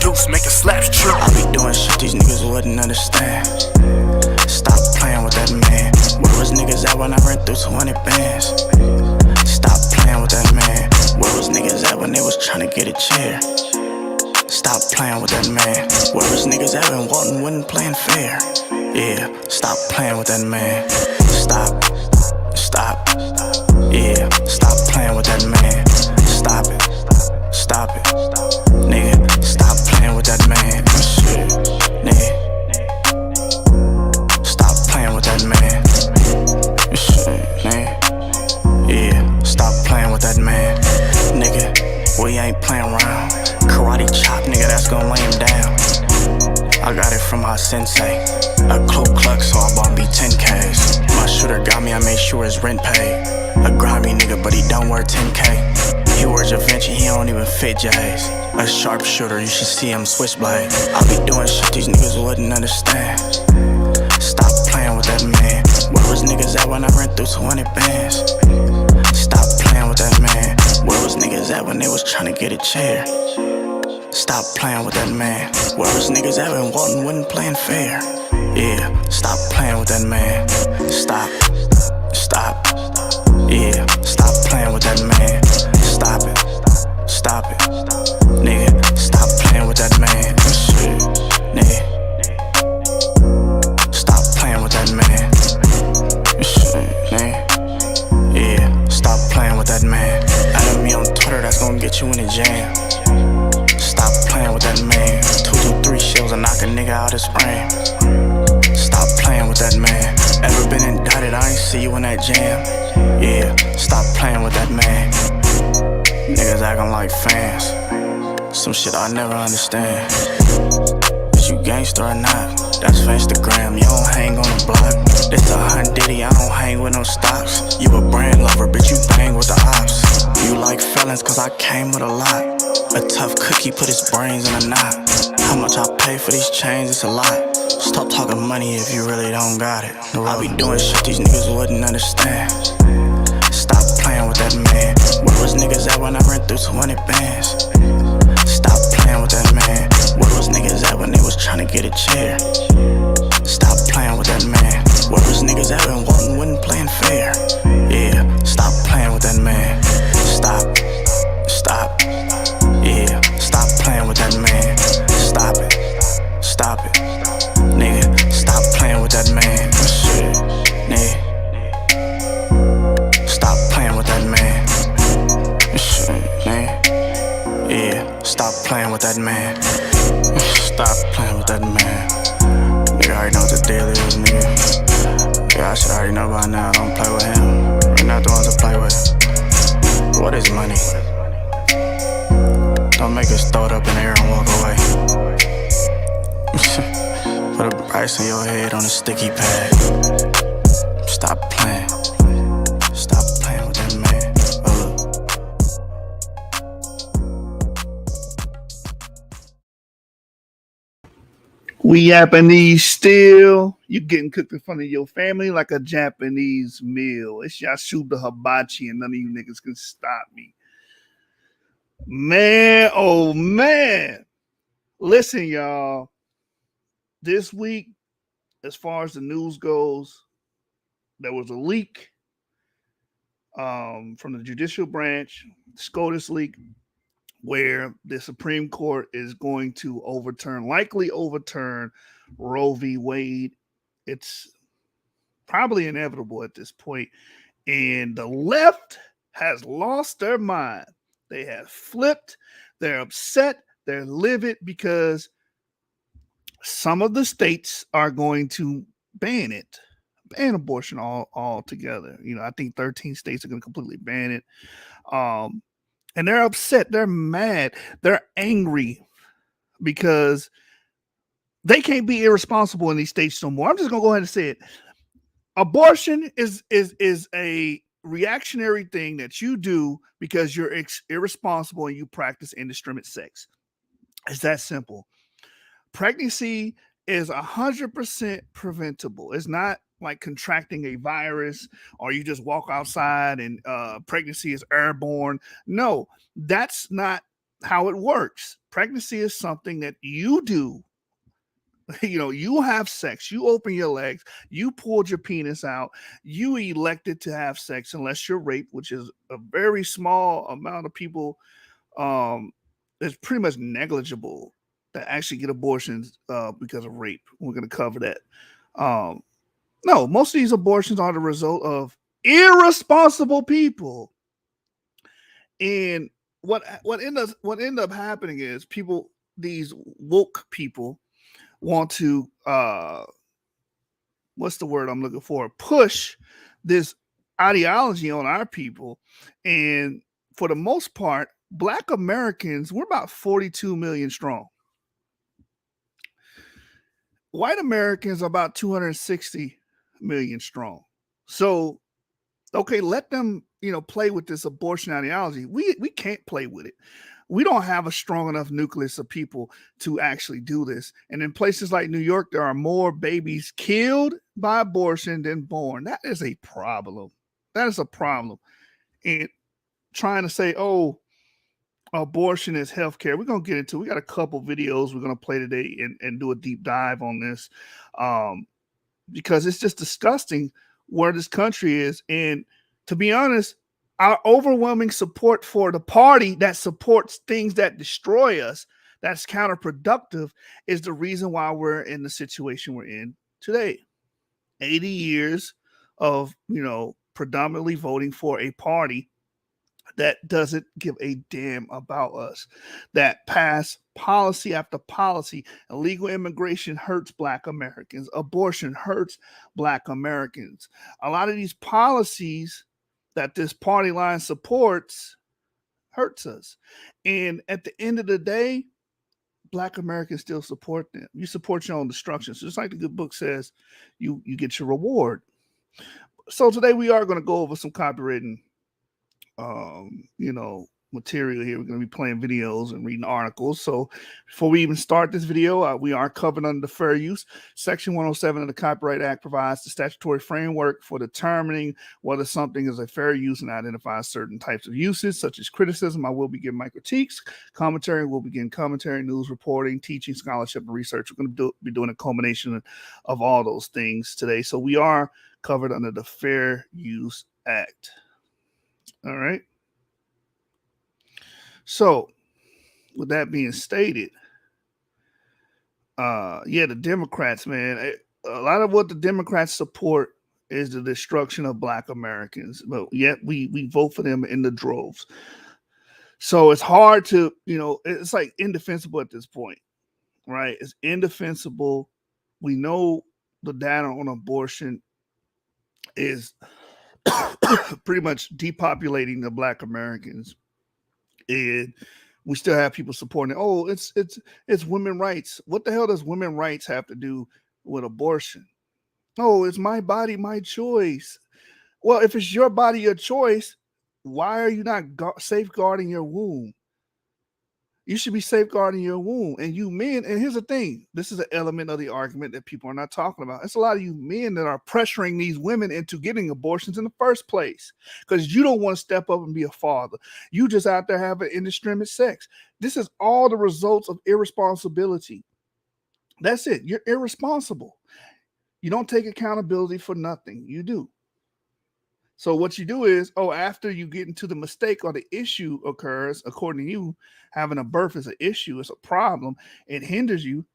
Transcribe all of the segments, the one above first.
Deuce make a slaps trip. I be doing shit these niggas wouldn't understand. Stop playing with that man. Where was niggas at when I ran through 200 bands? Stop playing with that man. Where was niggas at when they was trying to get a chair? Stop playing with that man. Where was niggas at when Walton wasn't playing fair? Yeah, stop playing with that man. Stop. Yeah, stop playing with that man. Stop it. Nigga, stop playing with that man. Shit, nigga. Stop playing with that man. Shit, nigga. Yeah, stop playing with that man. Nigga, we ain't playing around. Karate chop, nigga, that's gon' lay him down. I got it from my sensei. A Ku Klux, so I bought me 10Ks. My shooter got me, I made sure his rent paid. A grimy nigga, but he don't wear 10K. He wears Givenchy, he don't even fit J's. A sharpshooter, you should see him switchblade. I be doing shit these niggas wouldn't understand. Stop playing with that man. Where was niggas at when I ran through 200 bands? Stop playing with that man. Where was niggas at when they was trying to get a chair? Stop playing with that man. Where was niggas at when Walton wasn't playing fair? Yeah, stop playing with that man. Stop. Yeah, stop playing with that man. Stop it. Nigga, stop playing with that man. Shit, nigga. Stop playing with that man. Shit, nigga. Yeah, stop playing with that man. Add me on Twitter, that's gonna get you in the jam. Stop playing with that man. 2 3 shells and knock a nigga out his frame. Stop playing with that man. Ever been indicted, I ain't see you in that jam. Yeah, stop playing with that man. Niggas acting like fans. Some shit I never understand. Is you gangster or not? That's for Instagram, you don't hang on the block. This a Hunt Diddy, I don't hang with no stocks. You a brand lover, bitch, you bang with the ops. You like felons, cause I came with a lot. A tough cookie put his brains in a knot. How much I pay for these chains, it's a lot. Stop talking money if you really don't got it. I be doing shit these niggas wouldn't understand. Stop playing with that man. Where was niggas at when I ran through 200 bands? Stop playing with that man. Where was niggas at when they was trying to get a chair? Stop playing with that man. Where was niggas at when Walton wasn't playing fair? Yeah, stop playing with that man. Stop. Yeah, stop playing with that man. Stop it. Nigga, stop playing with that man. Shit, nigga. Stop playing with that man. Shit, nigga. Yeah, stop playing with that man. Stop playing with that man. Nigga already know what the deal is, nigga. Yeah, I should already know by now. Don't play with him. We're not the ones to play with. What is money? Don't make us throw it up in the air and walk away. Put a price on your head on a sticky pad. Stop playing. Stop playing with that man. We Japanese still. You're getting cooked in front of your family like a Japanese meal. It's Yasuda Hibachi, and none of you niggas can stop me. Man, oh man. Listen, y'all. This week, as far as the news goes, there was a leak from the judicial branch, SCOTUS leak, where the Supreme Court is going to likely overturn Roe v. Wade. It's probably inevitable at this point. And the left has lost their mind. They have flipped. They're upset. They're livid because some of the states are going to ban abortion altogether. You know, I think 13 states are going to completely ban it. And they're upset. They're mad. They're angry because they can't be irresponsible in these states no more. I'm just going to go ahead and say it. Abortion is a reactionary thing that you do because you're irresponsible and you practice indiscriminate sex. It's that simple. Pregnancy is 100% preventable. It's not like contracting a virus, or you just walk outside and pregnancy is airborne. No, that's not how it works. Pregnancy is something that you do. You have sex, you open your legs, you pulled your penis out, you elected to have sex, unless you're raped, which is a very small amount of people. It's pretty much negligible that actually get abortions because of rape. We're going to cover that. No, most of these abortions are the result of irresponsible people. And what end up happening is people, these woke people, want to what's the word I'm looking for? Push this ideology on our people. And for the most part, Black Americans, we're about 42 million strong. White Americans are about 260 million strong. So, okay, let them, play with this abortion ideology. We can't play with it. We don't have a strong enough nucleus of people to actually do this. And in places like New York, there are more babies killed by abortion than born. That is a problem. That is a problem. And trying to say, oh, abortion is healthcare. We're going to get into, we got a couple videos we're going to play today and do a deep dive on this, because it's just disgusting where this country is. And to be honest, our overwhelming support for the party that supports things that destroy us, that's counterproductive, is the reason why we're in the situation we're in today. 80 years of, predominantly voting for a party that doesn't give a damn about us, that pass policy after policy. Illegal immigration hurts Black Americans. Abortion hurts Black Americans. A lot of these policies that this party line supports hurts us. And at the end of the day, Black Americans still support them. You support your own destruction. So just like the good book says, you get your reward. So today we are going to go over some copywritten material here. We're going to be playing videos and reading articles. So before we even start this video, we are covered under the fair use. Section 107 of the Copyright Act provides the statutory framework for determining whether something is a fair use and identifies certain types of uses, such as criticism. I will begin my critiques. Commentary will begin commentary, news reporting, teaching, scholarship, and research. We're going to be doing a culmination of all those things today. So we are covered under the Fair Use Act. All right. So, with that being stated, the Democrats, man, a lot of what the Democrats support is the destruction of Black Americans, but yet we vote for them in the droves. So it's hard to, it's like indefensible at this point, right? It's indefensible. We know the data on abortion is pretty much depopulating the Black Americans, and we still have people supporting it. Oh, it's women's rights. What the hell does women's rights have to do with abortion? Oh, it's my body, my choice. Well, if it's your body, your choice, why are you not safeguarding your womb? You should be safeguarding your womb. And you men, and here's the thing, this is an element of the argument that people are not talking about. It's a lot of you men that are pressuring these women into getting abortions in the first place because you don't want to step up and be a father. You just out there having indiscriminate sex. This is all the results of irresponsibility. That's it. You're irresponsible. You don't take accountability for nothing. You do. So what you do is, after you get into the mistake or the issue occurs, according to you, having a birth is an issue, it's a problem, it hinders you.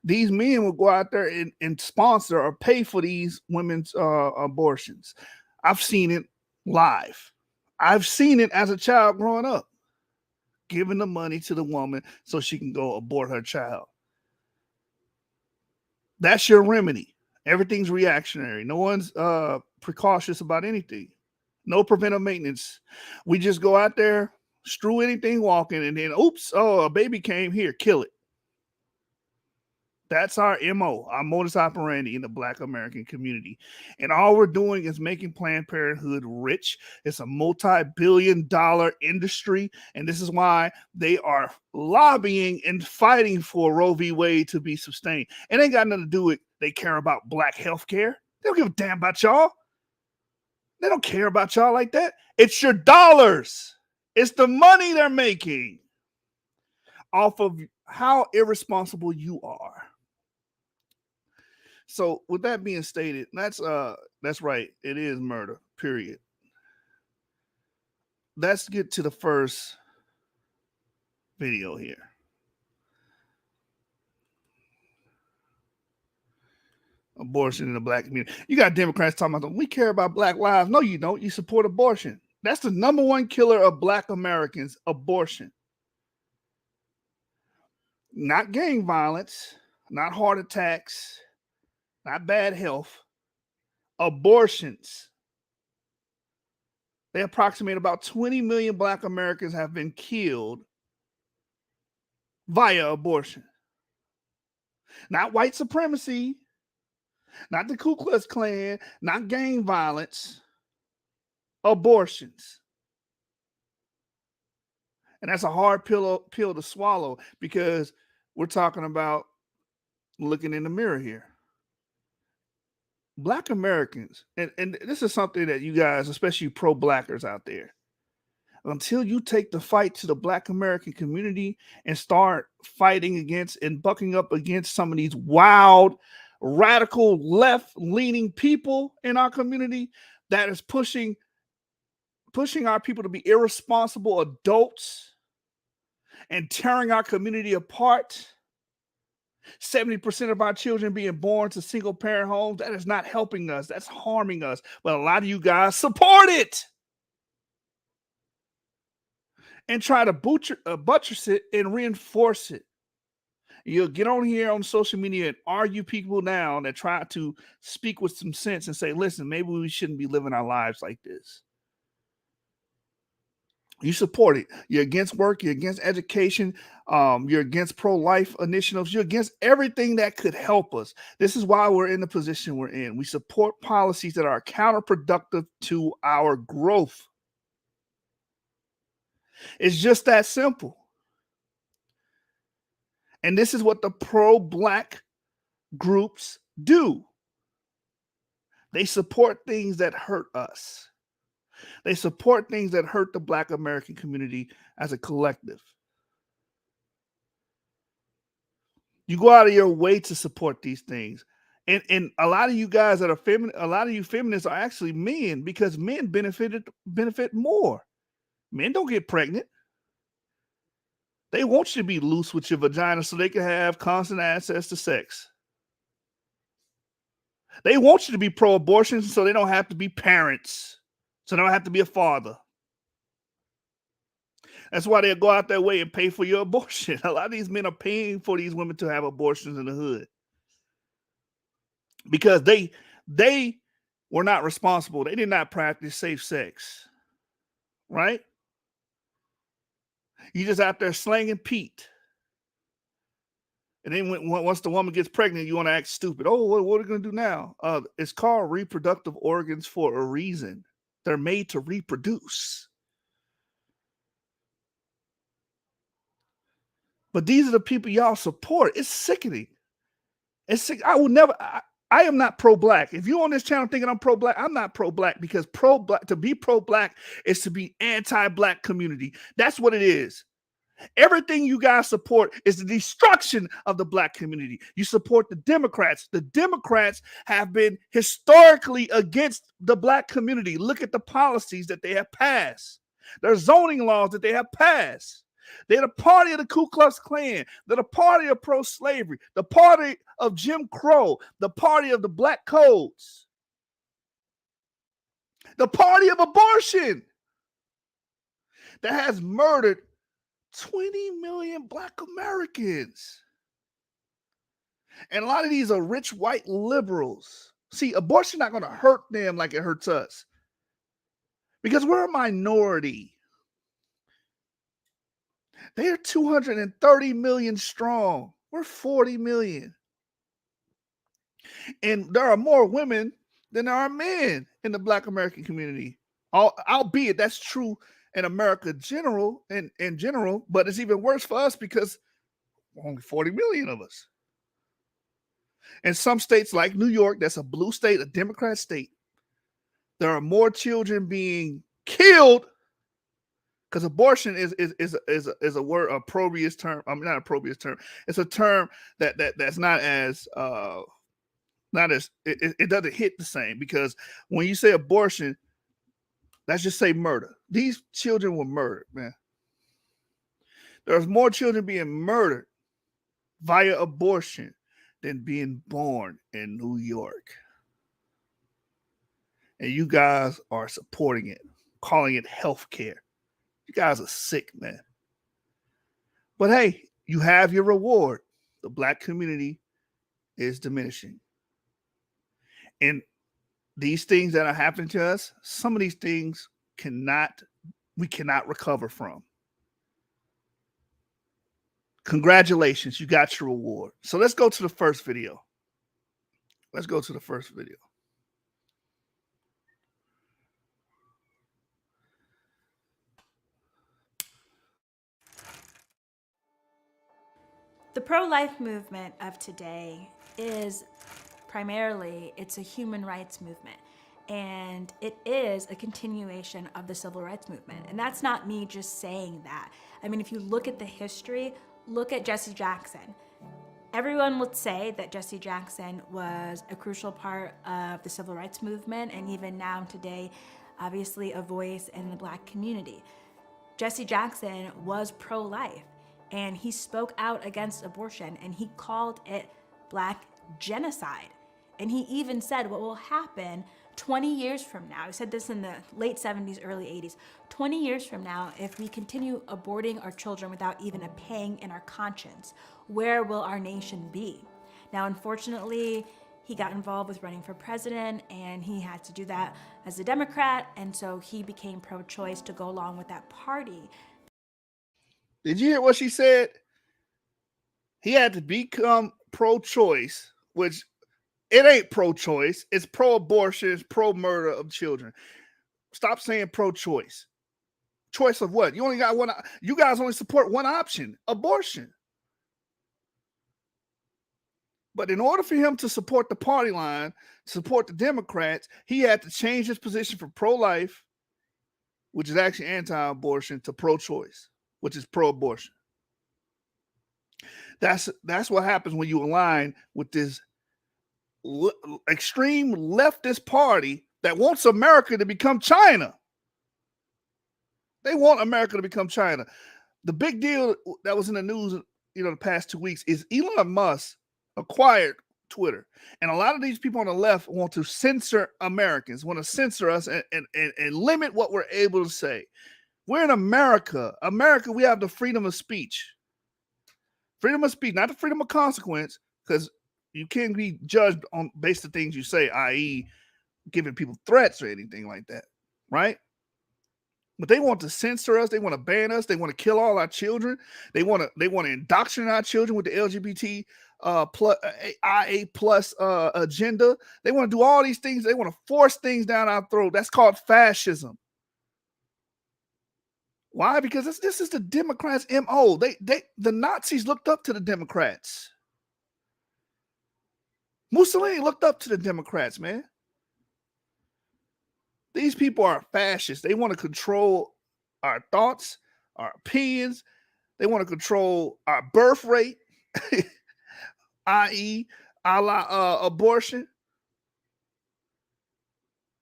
These men will go out there and sponsor or pay for these women's abortions. I've seen it live. I've seen it as a child growing up, giving the money to the woman so she can go abort her child. That's your remedy. Everything's reactionary. No one's precautious about anything. No preventive maintenance. We just go out there, strew anything walking, and then, a baby came here, kill it. That's our MO, our modus operandi in the Black American community. And all we're doing is making Planned Parenthood rich. It's a multi-billion-dollar industry. And this is why they are lobbying and fighting for Roe v. Wade to be sustained. It ain't got nothing to do with they care about Black health care. They don't give a damn about y'all. They don't care about y'all like that. It's your dollars. It's the money they're making off of how irresponsible you are. So with that being stated, that's right. It is murder, period. Let's get to the first video here. Abortion in the black community. You got Democrats talking about, we care about black lives. No, you don't. You support abortion. That's the number one killer of black Americans, abortion. Not gang violence, not heart attacks, not bad health, abortions. They approximate about 20 million black Americans have been killed via abortion. Not white supremacy, not the Ku Klux Klan, not gang violence, abortions. And that's a hard pill to swallow, because we're talking about looking in the mirror here. Black Americans, and this is something that you guys, especially pro-blackers out there, until you take the fight to the black American community and start fighting against and bucking up against some of these wild, radical, left-leaning people in our community that is pushing our people to be irresponsible adults and tearing our community apart. 70% of our children being born to single parent homes. That is not helping us. That's harming us. But a lot of you guys support it and try to buttress it and reinforce it. You'll get on here on social media and argue people down that try to speak with some sense and say, listen, maybe we shouldn't be living our lives like this. You support it. You're against work. You're against education. You're against pro-life initiatives. You're against everything that could help us. This is why we're in the position we're in. We support policies that are counterproductive to our growth. It's just that simple. And this is what the pro-black groups do. They support things that hurt us. They support things that hurt the black American community as a collective. You go out of your way to support these things. And a lot of you guys that are a lot of you feminists are actually men, because men benefit more. Men don't get pregnant. They want you to be loose with your vagina so they can have constant access to sex. They want you to be pro-abortion so they don't have to be parents. So they don't have to be a father. That's why they'll go out their way and pay for your abortion. A lot of these men are paying for these women to have abortions in the hood, because they were not responsible. They did not practice safe sex, right? You just out there slanging Pete. And then once the woman gets pregnant, you want to act stupid. Oh, what are we going to do now? It's called reproductive organs for a reason. They're made to reproduce. But these are the people y'all support. It's sickening. It's sick. I am not pro-black. If you're on this channel thinking I'm pro-black, I'm not pro-black, because to be pro-black is to be anti-black community. That's what it is. Everything you guys support is the destruction of the black community. You support the Democrats. The Democrats have been historically against the black community. Look at the policies that they have passed. Their zoning laws that they have passed. They're the party of the Ku Klux Klan. They're the party of pro-slavery, the party of Jim Crow, the party of the Black Codes, the party of abortion that has murdered 20 million black Americans. And a lot of these are rich white liberals. See, abortion not going to hurt them like it hurts us, because we're a minority. They are 230 million strong. We're 40 million. And there are more women than there are men in the black American community. Albeit that's true in America in general, but it's even worse for us because only 40 million of us. In some states like New York, that's a blue state, a Democrat state, there are more children being killed because abortion is a word, a opprobrious term. I mean, not opprobrious term. It's a term that's not as it doesn't hit the same, because when you say abortion, let's just say murder. These children were murdered, man. There's more children being murdered via abortion than being born in New York. And you guys are supporting it, calling it health care. You guys are sick, man. But hey, you have your reward. The Black community is diminishing. And these things that are happening to us, some of these things we cannot recover from. Congratulations, you got your reward. So let's go to the first video. Let's go to the first video. The pro-life movement of today is primarily, it's a human rights movement. And it is a continuation of the civil rights movement. And that's not me just saying that. I mean, if you look at the history, look at Jesse Jackson. Everyone would say that Jesse Jackson was a crucial part of the civil rights movement, and even now today, obviously a voice in the Black community. Jesse Jackson was pro-life, and he spoke out against abortion, and he called it Black genocide. And he even said what will happen 20 years from now. He said this in the late 70s, early 80s. 20 years from now, if we continue aborting our children without even a pang in our conscience, where will our nation be? Now, unfortunately, he got involved with running for president, and he had to do that as a Democrat, and so he became pro-choice to go along with that party. Did you hear what she said? He had to become pro-choice, which it ain't pro-choice. It's pro-abortion. It's pro-murder of children. Stop saying pro-choice. Choice of what? You only got one. You guys only support one option: abortion. But in order for him to support the party line, support the Democrats, he had to change his position from pro-life, which is actually anti-abortion, to pro-choice, which is pro-abortion. That's what happens when you align with this extreme leftist party that wants America to become China. They want America to become China. The big deal that was in the news, the past 2 weeks is Elon Musk acquired Twitter. And a lot of these people on the left want to censor Americans, want to censor us and limit what we're able to say. We're in America. America, we have the freedom of speech. Freedom of speech, not the freedom of consequence, because you can't be judged on based on things you say, i.e., giving people threats or anything like that, right? But they want to censor us. They want to ban us. They want to kill all our children. They want to indoctrinate our children with the LGBT IA plus agenda. They want to do all these things. They want to force things down our throat. That's called fascism. Why? Because this is the Democrats' MO. The Nazis looked up to the Democrats. Mussolini looked up to the Democrats, man. These people are fascists. They want to control our thoughts, our opinions. They want to control our birth rate, i.e., abortion.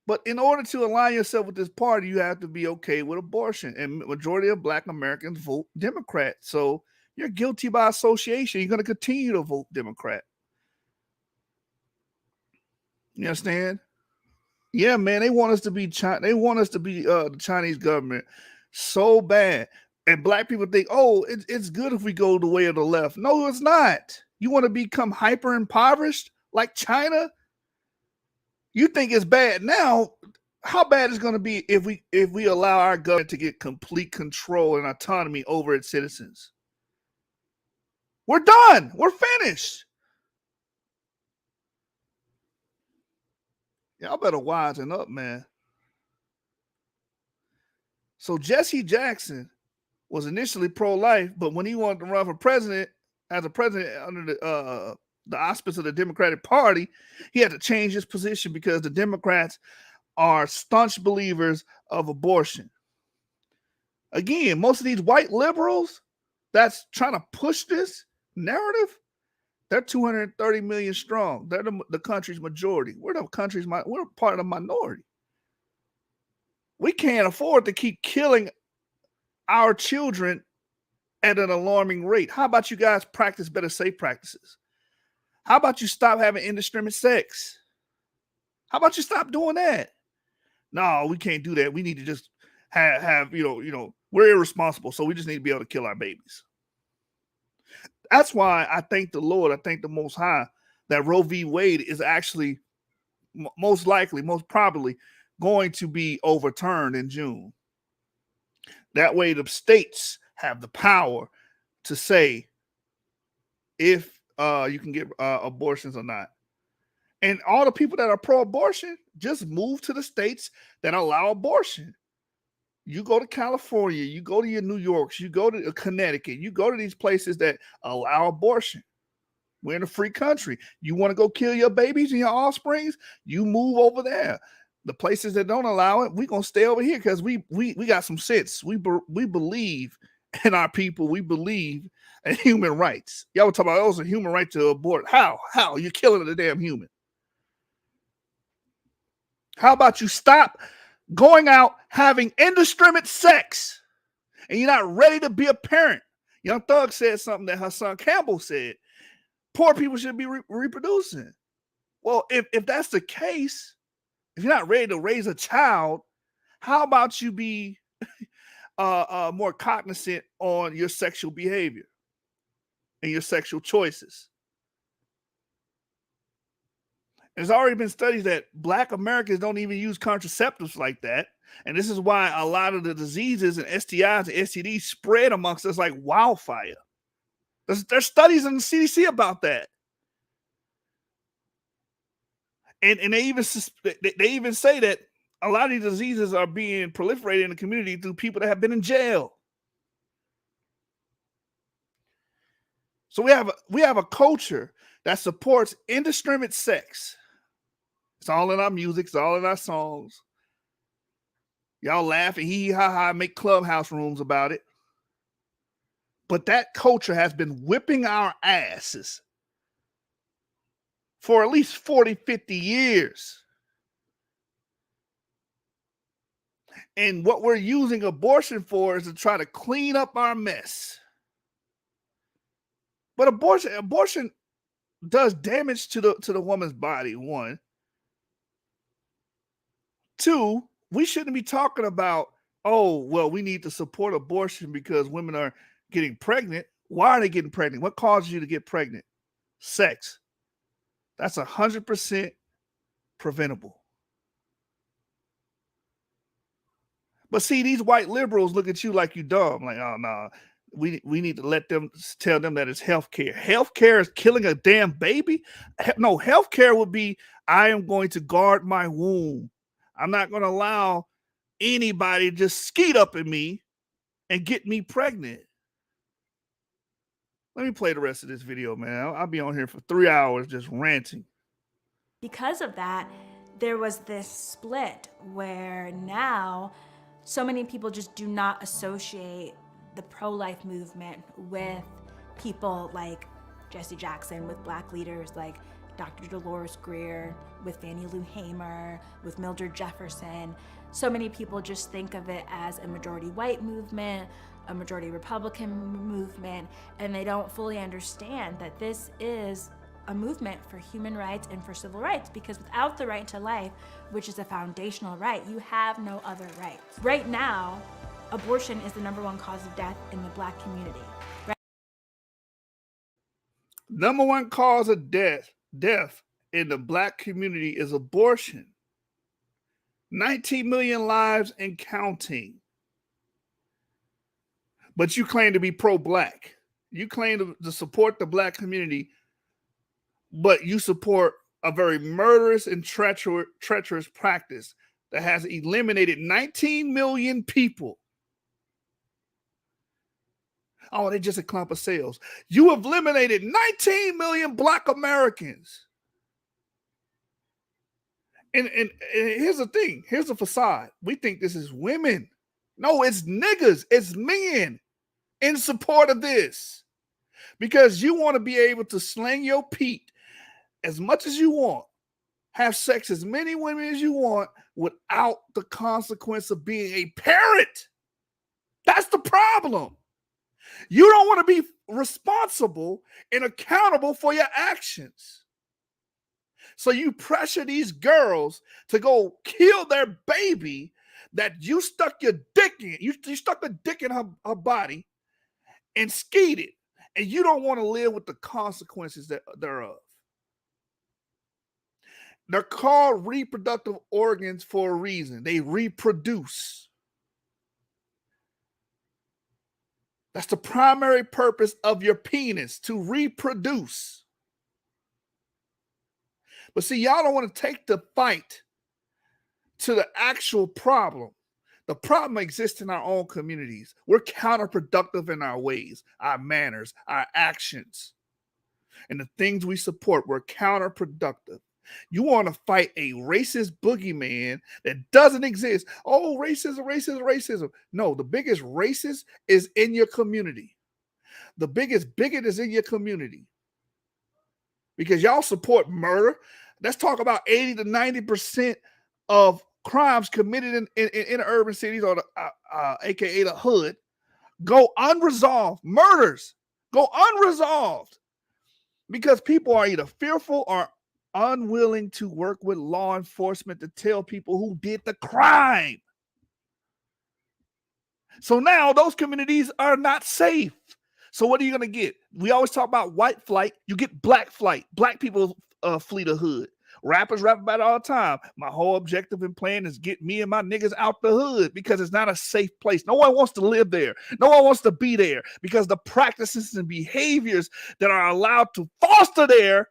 But in order to align yourself with this party, you have to be okay with abortion. And majority of Black Americans vote Democrat. So you're guilty by association. You're going to continue to vote Democrat. You understand? Yeah, man, they want us to be China. They want us to be the Chinese government so bad. And Black people think, oh, it's good if we go the way of the left. No, it's not. You want to become hyper impoverished like China? You think it's bad now? How bad is it going to be if we allow our government to get complete control and autonomy over its citizens? We're done. We're finished. Y'all better wisen up, man. So Jesse Jackson was initially pro-life, but when he wanted to run for president, as a president under the auspice of the Democratic Party, he had to change his position because the Democrats are staunch believers of abortion. Again, most of these white liberals that's trying to push this narrative, they're 230 million strong. They're the country's majority. We're part of the minority. We can't afford to keep killing our children at an alarming rate. How about you guys practice better safe practices? How about you stop having indiscriminate sex? How about you stop doing that? No, we can't do that. We need to just have we're irresponsible, so we just need to be able to kill our babies. That's why I thank the Lord, I thank the Most High, that Roe v. Wade is actually most probably going to be overturned in June. That way the states have the power to say if you can get abortions or not. And all the people that are pro-abortion just move to the states that allow abortion. You go to California, you go to your New Yorks, you go to Connecticut, you go to these places that allow abortion. We're in a free country. You want to go kill your babies and your offsprings? You move over there. The places that don't allow it, we're going to stay over here because we got some sense. We believe in our people. We believe in human rights. Y'all were talking about, it's a human right to abort. How? You're killing the damn human. How about you stop going out having indiscriminate sex and you're not ready to be a parent? Young Thug said something that her son Campbell said. Poor people should be reproducing. Well, if that's the case, if you're not ready to raise a child, how about you be more cognizant on your sexual behavior and your sexual choices? There's already been studies that Black Americans don't even use contraceptives like that. And this is why a lot of the diseases and STIs and STDs spread amongst us like wildfire. There's studies in the CDC about that. And they even say that a lot of these diseases are being proliferated in the community through people that have been in jail. So we have a culture that supports indiscriminate sex. It's all in our music. It's all in our songs. Y'all laugh and hee ha ha, make clubhouse rooms about it. But that culture has been whipping our asses for at least 40, 50 years. And what we're using abortion for is to try to clean up our mess. But abortion does damage to the woman's body, one. Two, we shouldn't be talking about, oh, well, we need to support abortion because women are getting pregnant. Why are they getting pregnant? What causes you to get pregnant? Sex. That's 100% preventable. But see, these white liberals look at you like you dumb. Like, oh, no, we need to tell them that it's healthcare. Healthcare is killing a damn baby? No, healthcare would be, I am going to guard my womb. I'm not going to allow anybody to just skeet up at me and get me pregnant. Let me play the rest of this video, man. I'll be on here for 3 hours just ranting. Because of that, there was this split where now so many people just do not associate the pro-life movement with people like Jesse Jackson, with Black leaders like Dr. Dolores Greer, with Fannie Lou Hamer, with Mildred Jefferson. So many people just think of it as a majority white movement, a majority Republican movement, and they don't fully understand that this is a movement for human rights and for civil rights, because without the right to life, which is a foundational right, you have no other rights. Right now, abortion is the #1 cause of death in the Black community. Right? #1 cause of death in the Black community is abortion. 19 million lives and counting. But you claim to be pro-Black. You claim to support the Black community, but you support a very murderous and treacherous practice that has eliminated 19 million people. Oh, they're just a clump of cells. You have eliminated 19 million Black Americans. And here's the thing. Here's the facade. We think this is women. No, it's niggas. It's men in support of this. Because you want to be able to sling your peat as much as you want, have sex as many women as you want without the consequence of being a parent. That's the problem. You don't want to be responsible and accountable for your actions. So you pressure these girls to go kill their baby that you stuck your dick in. You stuck a dick in her body and skeed it. And you don't want to live with the consequences thereof. They're called reproductive organs for a reason. They reproduce. That's the primary purpose of your penis, to reproduce. But see, y'all don't want to take the fight to the actual problem. The problem exists in our own communities. We're counterproductive in our ways, our manners, our actions, and the things we support. We're counterproductive. You want to fight a racist boogeyman that doesn't exist. Oh, racism, racism, racism. No, the biggest racist is in your community. The biggest bigot is in your community. Because y'all support murder. Let's talk about 80 to 90% of crimes committed in urban cities, or aka the hood, go unresolved. Murders go unresolved because people are either fearful or unwilling to work with law enforcement to tell people who did the crime. So now those communities are not safe. So what are you going to get? We always talk about white flight. You get black flight. Black people flee the hood. Rappers rap about it all the time. My whole objective and plan is get me and my niggas out the hood because it's not a safe place. No one wants to live there. No one wants to be there because the practices and behaviors that are allowed to foster there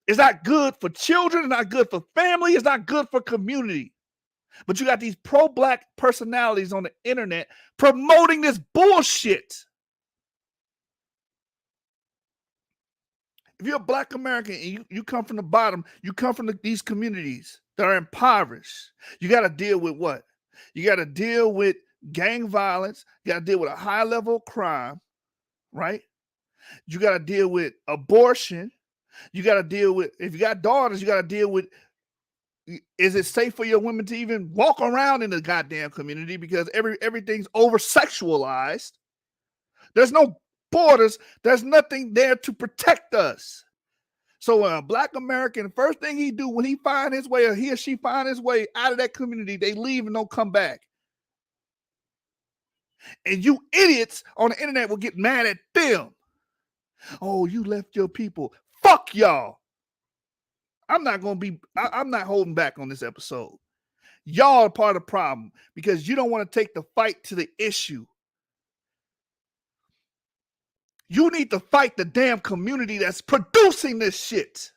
is not good for children. It's not good for family. It's not good for community. But you got these pro-black personalities on the internet promoting this bullshit. If you're a Black American and you come from the bottom, you come from these communities that are impoverished, you got to deal with what? You got to deal with gang violence. You got to deal with a high level of crime, right? You got to deal with abortion. You got to deal with, if you got daughters, you got to deal with, is it safe for your women to even walk around in the goddamn community because everything's over sexualized? There's no borders. There's nothing there to protect us. So a Black American, first thing he do when he find his way, or he or she find his way out of that community, they leave and don't come back. And you idiots on the internet will get mad at them. Oh, you left your people. Fuck y'all. I'm not holding back on this episode. Y'all are part of the problem because you don't want to take the fight to the issue. You need to fight the damn community that's producing this shit.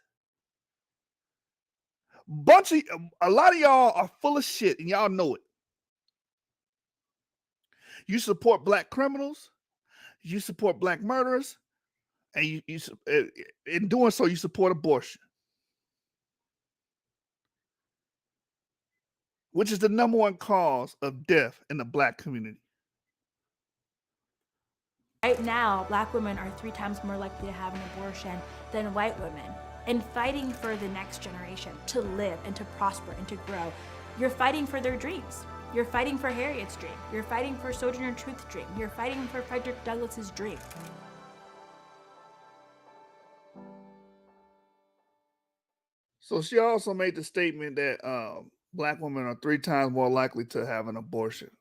A lot of y'all are full of shit and y'all know it. You support Black criminals, you support Black murderers, and you in doing so, you support abortion, which is the #1 cause of death in the Black community. Right now, Black women are 3 times more likely to have an abortion than white women. And fighting for the next generation to live and to prosper and to grow, you're fighting for their dreams. You're fighting for Harriet's dream. You're fighting for Sojourner Truth's dream. You're fighting for Frederick Douglass's dream. So she also made the statement that Black women are 3 times more likely to have an abortion.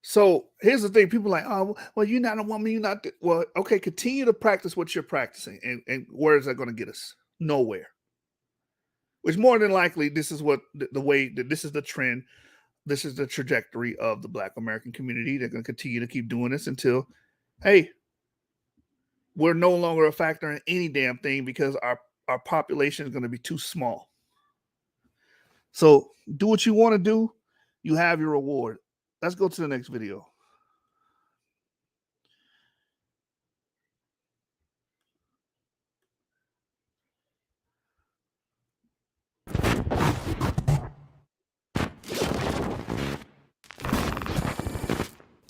So here's the thing. People are like, oh, well, you're not a woman. You're not. Well, okay, continue to practice what you're practicing. And where is that going to get us? Nowhere. Which more than likely, this is what the way that this is the trend. This is the trajectory of the Black American community. They're going to continue to keep doing this until, hey, we're no longer a factor in any damn thing because our population is going to be too small. So do what you want to do. You have your reward. Let's go to the next video.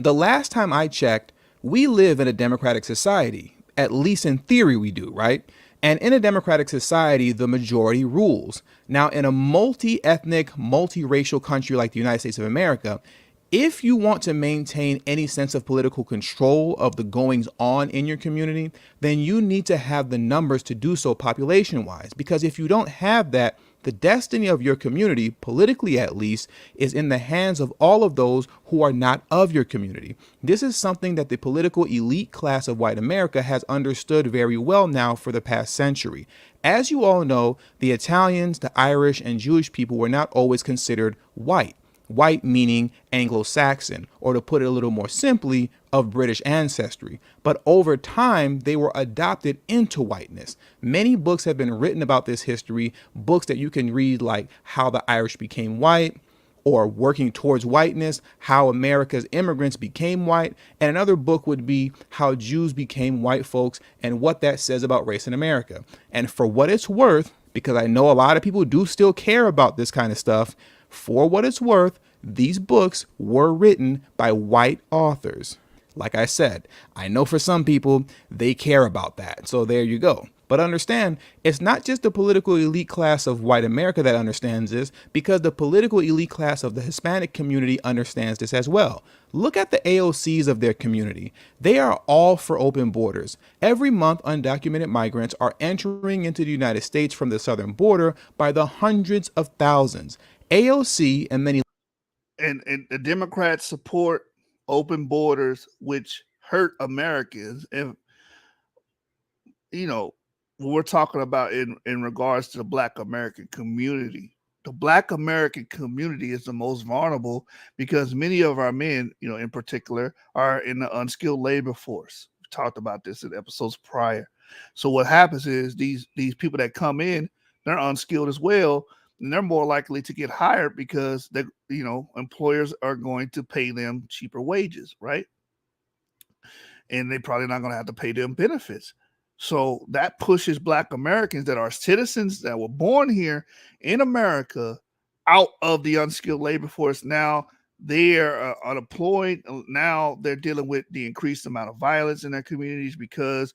The last time I checked, we live in a democratic society. At least in theory, we do, right? And in a democratic society, the majority rules. Now, in a multi-ethnic, multiracial country like the United States of America, if you want to maintain any sense of political control of the goings on in your community, then you need to have the numbers to do so population wise. Because if you don't have that, the destiny of your community, politically at least, is in the hands of all of those who are not of your community. This is something that the political elite class of white America has understood very well now for the past century. As you all know, the Italians, the Irish, and Jewish people were not always considered white. White meaning Anglo-Saxon, or to put it a little more simply, of British ancestry. But over time, they were adopted into whiteness. Many books have been written about this history, books that you can read like How the Irish Became White, or Working Towards Whiteness, How America's Immigrants Became White. And another book would be How Jews Became White Folks and what that says about race in America. And for what it's worth, because I know a lot of people do still care about this kind of stuff, for what it's worth, these books were written by white authors. Like I said, I know for some people, they care about that. So there you go. But understand, it's not just the political elite class of white America that understands this, because the political elite class of the Hispanic community understands this as well. Look at the AOCs of their community. They are all for open borders. Every month, undocumented migrants are entering into the United States from the southern border by the hundreds of thousands. AOC and many and the Democrats support open borders, which hurt Americans. And we're talking about in regards to the Black American community. The Black American community is the most vulnerable because many of our men, in particular, are in the unskilled labor force. We talked about this in episodes prior. So what happens is these people that come in, they're unskilled as well. And they're more likely to get hired because employers are going to pay them cheaper wages, right? And they're probably not going to have to pay them benefits. So that pushes Black Americans that are citizens that were born here in America out of the unskilled labor force. Now they're unemployed. Now they're dealing with the increased amount of violence in their communities because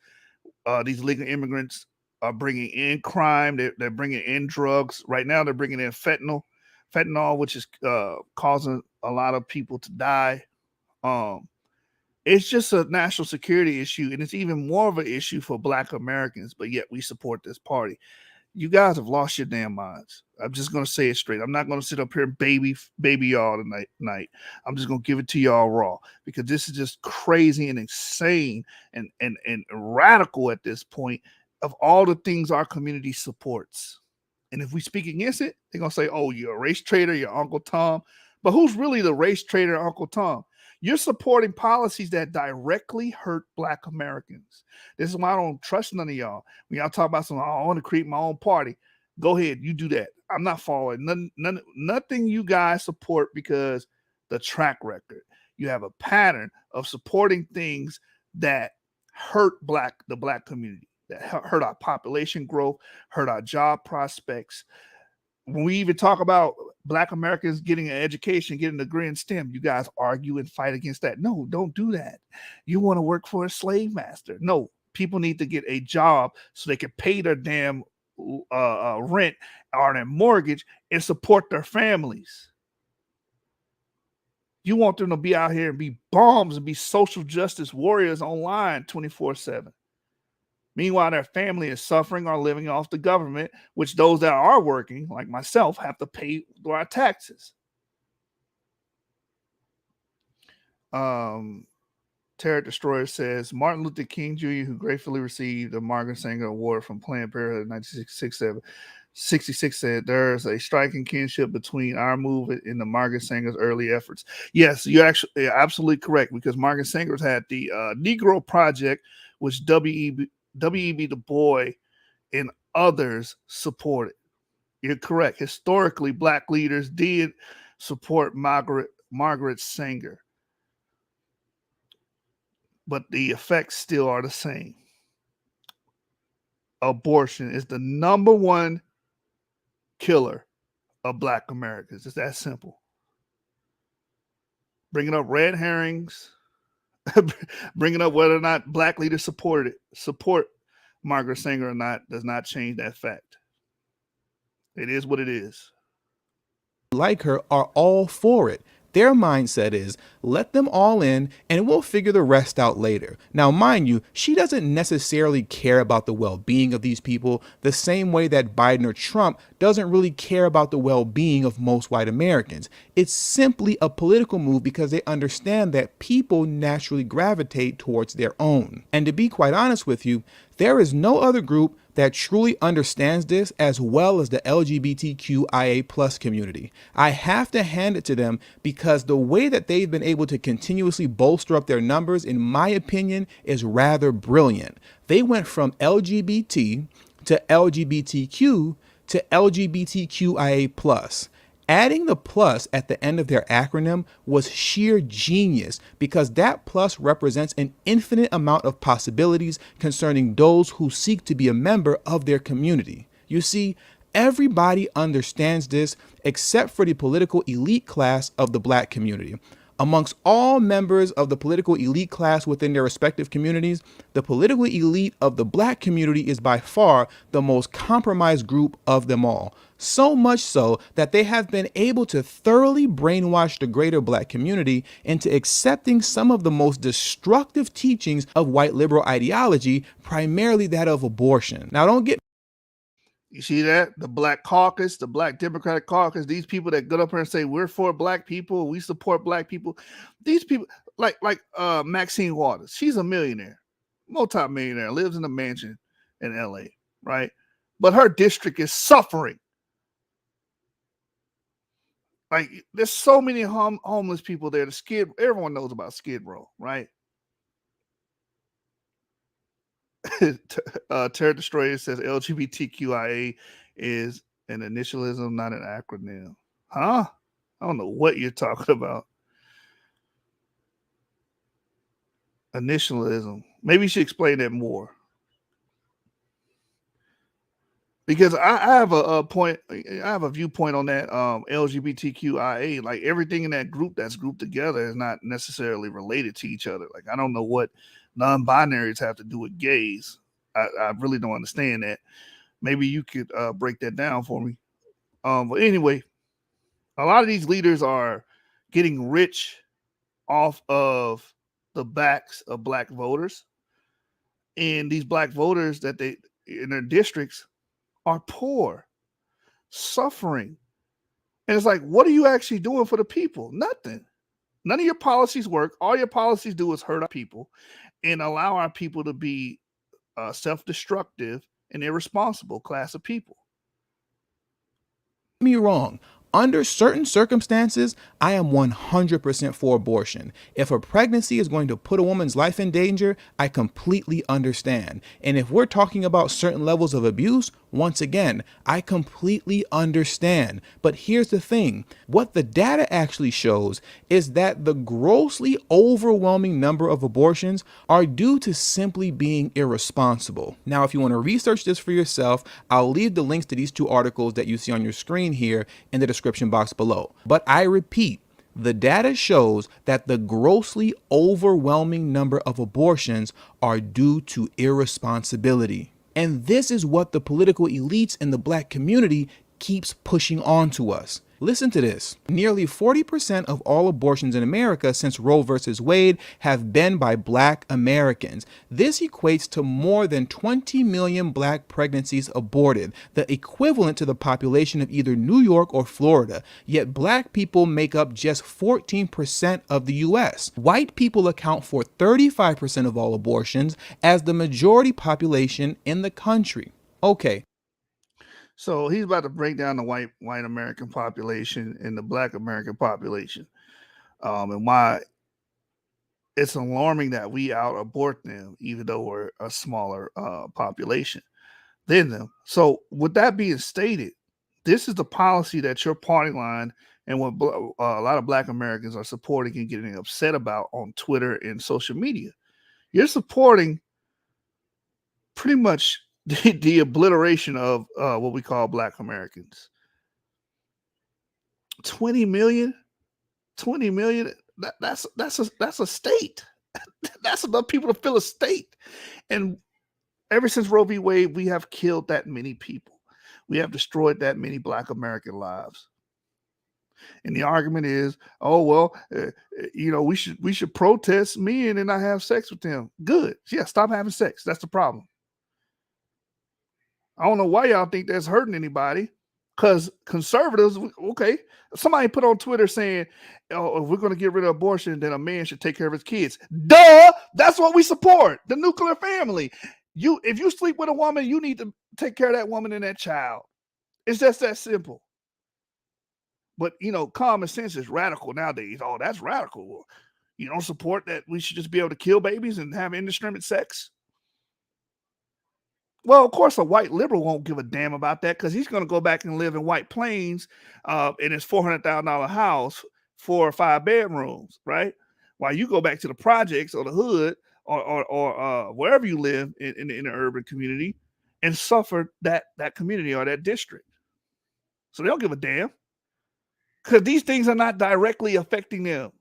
these illegal immigrants are bringing in crime. They're bringing in drugs. Right now, they're bringing in fentanyl, which is causing a lot of people to die. It's just a national security issue, and it's even more of an issue for Black Americans, but yet we support this party. You guys have lost your damn minds. I'm just going to say it straight. I'm not going to sit up here and baby y'all tonight. I'm just going to give it to y'all raw because this is just crazy and insane and radical at this point of all the things our community supports. And if we speak against it, they're going to say, oh, you're a race traitor, you're Uncle Tom. But who's really the race traitor, Uncle Tom? You're supporting policies that directly hurt Black Americans. This is why I don't trust none of y'all. When y'all talk about something, I want to create my own party. Go ahead, you do that. I'm not following nothing you guys support because the track record. You have a pattern of supporting things that hurt the Black community, that hurt our population growth, hurt our job prospects. When we even talk about Black Americans getting an education, getting a degree in STEM, you guys argue and fight against that. No, don't do that. You want to work for a slave master. No, people need to get a job so they can pay their damn rent or their mortgage and support their families. You want them to be out here and be bombs and be social justice warriors online 24/7. Meanwhile, their family is suffering or living off the government, which those that are working, like myself, have to pay through our taxes. Terror Destroyer says, Martin Luther King Jr., who gratefully received the Margaret Sanger Award from Planned Parenthood in 1966, said there's a striking kinship between our movement and the Margaret Sanger's early efforts. Yes, you're absolutely correct, because Margaret Sanger's had the Negro Project, which W.E.B. Du Bois and others supported. You're correct. Historically, Black leaders did support Margaret Sanger, but the effects still are the same. Abortion is the number one killer of Black Americans. It's that simple. Bringing up red herrings Bringing up whether or not black leaders support Margaret Sanger or not does not change that fact. It is what it is. Like her are all for it. Their mindset is, let them all in and we'll figure the rest out later. Now, mind you, she doesn't necessarily care about the well-being of these people the same way that Biden or Trump doesn't really care about the well-being of most white Americans. It's simply a political move because they understand that people naturally gravitate towards their own. And to be quite honest with you, there is no other group that truly understands this as well as the LGBTQIA plus community. I have to hand it to them because the way that they've been able to continuously bolster up their numbers, in my opinion, is rather brilliant. They went from LGBT to LGBTQ to LGBTQIA plus. Adding the plus at the end of their acronym was sheer genius because that plus represents an infinite amount of possibilities concerning those who seek to be a member of their community. You see, everybody understands this except for the political elite class of the black community. Amongst all members of the political elite class within their respective communities, the political elite of the black community is by far the most compromised group of them all. So much so that they have been able to thoroughly brainwash the greater black community into accepting some of the most destructive teachings of white liberal ideology, primarily that of abortion. Now, don't get You see that? The Black Caucus, the Black Democratic Caucus, these people that get up here and say we're for black people, we support black people. These people, like Maxine Waters, she's a millionaire, multi-millionaire, lives in a mansion in LA, right? But her district is suffering. Like there's so many homeless people there. Everyone knows about Skid Row, right? Terror Destroyer says LGBTQIA is an initialism, not an acronym. Huh? I don't know what you're talking about. Initialism. Maybe you should explain that more. Because I have a point, I have a viewpoint on that LGBTQIA. Like everything in that group that's grouped together is not necessarily related to each other. Like I don't know what non-binaries have to do with gays. I really don't understand that. Maybe you could break that down for me. But anyway, a lot of these leaders are getting rich off of the backs of black voters, and these black voters that they in their districts are poor, suffering. And it's like, what are you actually doing for the people? Nothing. None of your policies work. All your policies do is hurt our people and allow our people to be self-destructive and irresponsible class of people. me wrong. Under certain circumstances, I am 100% for abortion. If a pregnancy is going to put a woman's life in danger, I completely understand. And if we're talking about certain levels of abuse, once again, I completely understand. But here's the thing. What the data actually shows is that the grossly overwhelming number of abortions are due to simply being irresponsible. Now, if you want to research this for yourself, I'll leave the links to these two articles that you see on your screen here in the description box below. But I repeat, the data shows that the grossly overwhelming number of abortions are due to irresponsibility. And this is what the political elites in the black community keeps pushing on to us. Listen to this. Nearly 40% of all abortions in America since Roe versus Wade have been by black Americans. This equates to more than 20 million black pregnancies aborted, the equivalent to the population of either New York or Florida. Yet black people make up just 14% of the US. White people account for 35% of all abortions as the majority population in the country. Okay. So he's about to break down the white American population and the black American population, and why it's alarming that we out abort them, even though we're a smaller population than them. So with that being stated, this is the policy that your party line and what a lot of black Americans are supporting and getting upset about on Twitter and social media. You're supporting pretty much the obliteration of what we call black Americans. 20 million, that's a state. That's enough people to fill a state. And ever since Roe v. Wade, we have killed that many people. We have destroyed that many Black American lives. And the argument is, oh well, we should protest men and not have sex with them. Good, yeah, stop having sex. That's the problem. I don't know why y'all think that's hurting anybody. Because conservatives, okay, somebody put on Twitter saying, oh, if we're going to get rid of abortion, then a man should take care of his kids. Duh! That's what we support, the nuclear family. If you sleep with a woman, you need to take care of that woman and that child. It's just that simple. But, common sense is radical nowadays. Oh, that's radical. You don't support that we should just be able to kill babies and have indiscriminate sex? Well, of course, a white liberal won't give a damn about that because he's going to go back and live in White Plains in his $400,000 house, 4 or 5 bedrooms, right? While you go back to the projects or the hood or wherever you live in the urban community and suffer that community or that district. So they don't give a damn because these things are not directly affecting them.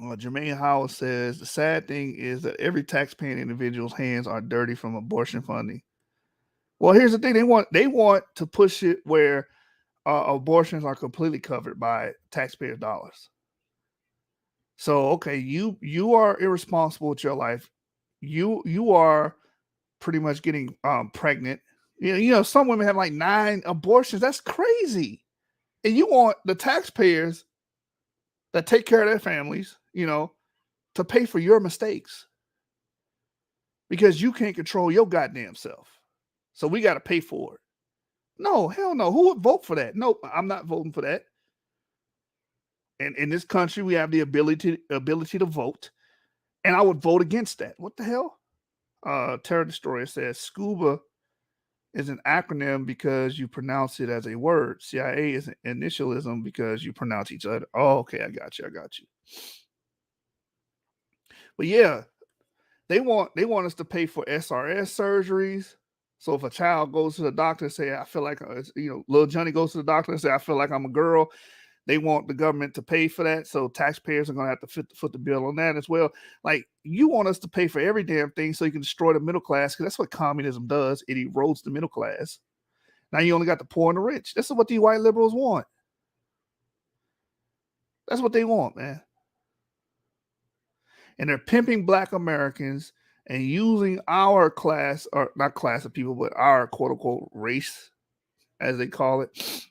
Jermaine Howell says the sad thing is that every taxpaying individual's hands are dirty from abortion funding. Well, here's the thing: they want to push it where abortions are completely covered by taxpayer dollars. So, okay, you are irresponsible with your life. You are pretty much getting pregnant. Some women have like 9 abortions. That's crazy. And you want the taxpayers that take care of their families, to pay for your mistakes because you can't control your goddamn self. So we got to pay for it. No, hell no. Who would vote for that? No, I'm not voting for that. And in this country, we have the ability to vote. And I would vote against that. What the hell? Terror Destroyer says SCUBA is an acronym because you pronounce it as a word. CIA is an initialism because you pronounce each other. Oh, okay, I got you. But yeah, they want us to pay for SRS surgeries. So if a child goes to the doctor and say, I feel like, little Johnny goes to the doctor and say, I feel like I'm a girl. They want the government to pay for that. So taxpayers are going to have to foot the bill on that as well. Like, you want us to pay for every damn thing so you can destroy the middle class, because that's what communism does. It erodes the middle class. Now you only got the poor and the rich. This is what these white liberals want. That's what they want, man. And they're pimping Black Americans and using our class, or not class of people, but our quote unquote race, as they call it,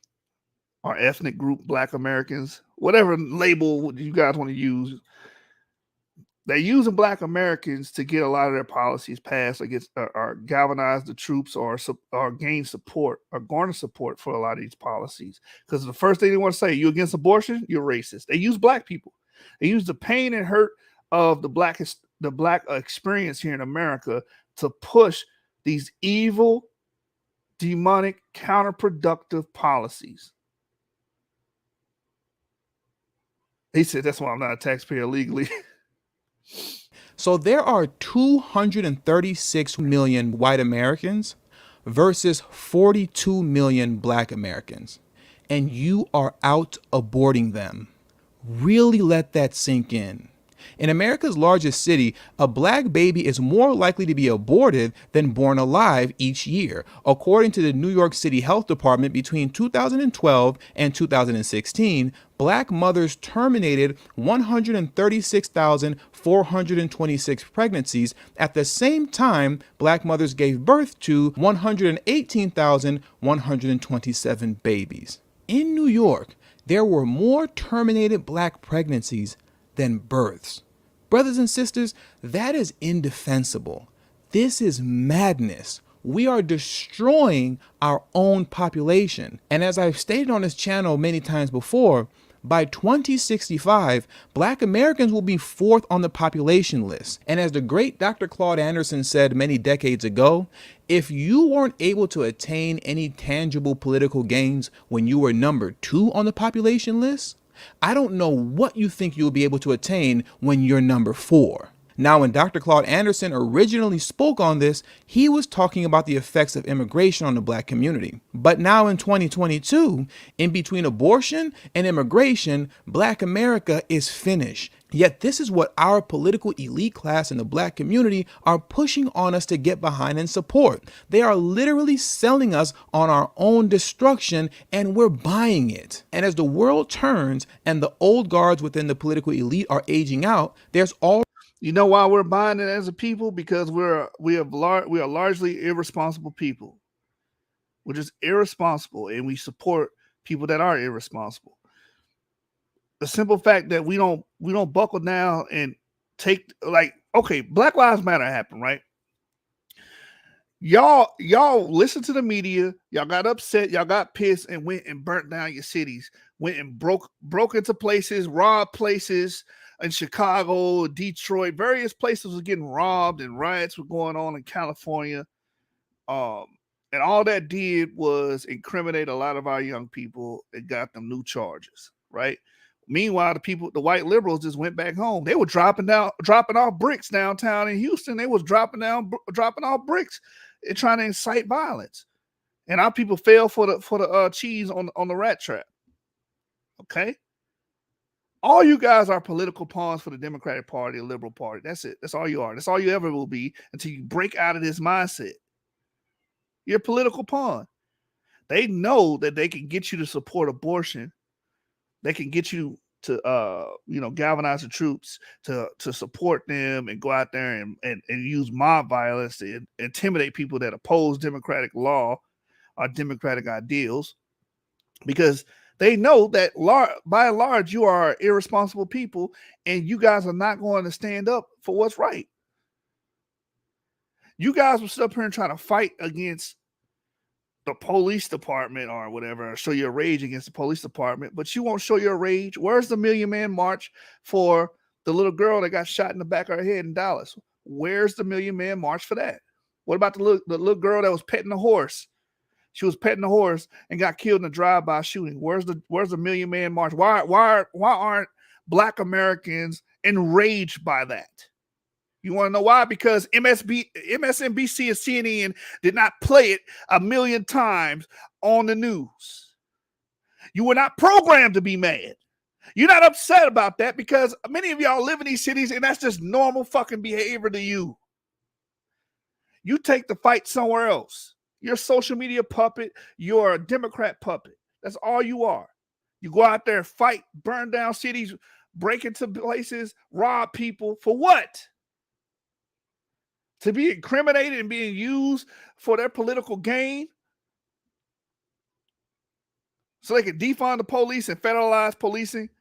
our ethnic group, Black Americans, whatever label you guys want to use. They're using Black Americans to get a lot of their policies passed or galvanize the troops or gain support or garner support for a lot of these policies. Because the first thing they want to say, you against abortion, you're racist. They use Black people. They use the pain and hurt of the Black experience here in America to push these evil, demonic, counterproductive policies. He said, that's why I'm not a taxpayer legally. So there are 236 million white Americans versus 42 million Black Americans, and you are out aborting them. Really let that sink in. In America's largest city, a Black baby is more likely to be aborted than born alive each year, according to the New York City Health Department. Between 2012 and 2016, Black mothers terminated 136,426 pregnancies. At the same time, Black mothers gave birth to 118,127 babies. In New York, there were more terminated Black pregnancies than births. Brothers and sisters, that is indefensible. This is madness. We are destroying our own population. And as I've stated on this channel many times before, by 2065, Black Americans will be 4th on the population list. And as the great Dr. Claude Anderson said many decades ago, if you weren't able to attain any tangible political gains when you were number 2 on the population list, I don't know what you think you'll be able to attain when you're number 4. Now, when Dr. Claude Anderson originally spoke on this, he was talking about the effects of immigration on the Black community. But now in 2022, in between abortion and immigration, Black America is finished. Yet this is what our political elite class and the black community are pushing on us to get behind and support. They are literally selling us on our own destruction, and we're buying it. And as the world turns and the old guards within the political elite are aging out, there's all You know why we're buying it as a people? Because we are largely irresponsible people. We're just irresponsible, and we support people that are irresponsible. The simple fact that we don't buckle down and take, like, okay, Black Lives Matter happened, right? Y'all listen to the media, y'all got upset, y'all got pissed, and went and burnt down your cities, went and broke into places, robbed places in Chicago, Detroit, various places were getting robbed, and riots were going on in California. And all that did was incriminate a lot of our young people and got them new charges, right? Meanwhile, the white liberals just went back home. They were dropping off bricks downtown in Houston. They was dropping off bricks and trying to incite violence. And our people fell for the cheese on the rat trap. Okay, all you guys are political pawns for the Democratic Party, the Liberal Party. That's it. That's all you are. That's all you ever will be until you break out of this mindset. You're a political pawn. They know that they can get you to support abortion. They can get you to galvanize the troops to support them and go out there and use mob violence to intimidate people that oppose democratic law or democratic ideals, because they know that by and large you are irresponsible people and you guys are not going to stand up for what's right. You guys will sit up here and try to fight against the police department or whatever, or show your rage against the police department, but you won't show your rage. Where's the Million Man March for the little girl that got shot in the back of her head in Dallas? Where's the Million Man March for that? What about the little girl that was petting a horse? She was petting a horse and got killed in a drive-by shooting. Where's the Million Man March? Why aren't Black Americans enraged by that? You want to know why? Because MSNBC and CNN did not play it a million times on the news. You were not programmed to be mad. You're not upset about that because many of y'all live in these cities and that's just normal fucking behavior to you. You take the fight somewhere else. You're a social media puppet. You're a Democrat puppet. That's all you are. You go out there, fight, burn down cities, break into places, rob people. For what? To be incriminated and being used for their political gain? So they can defund the police and federalize policing?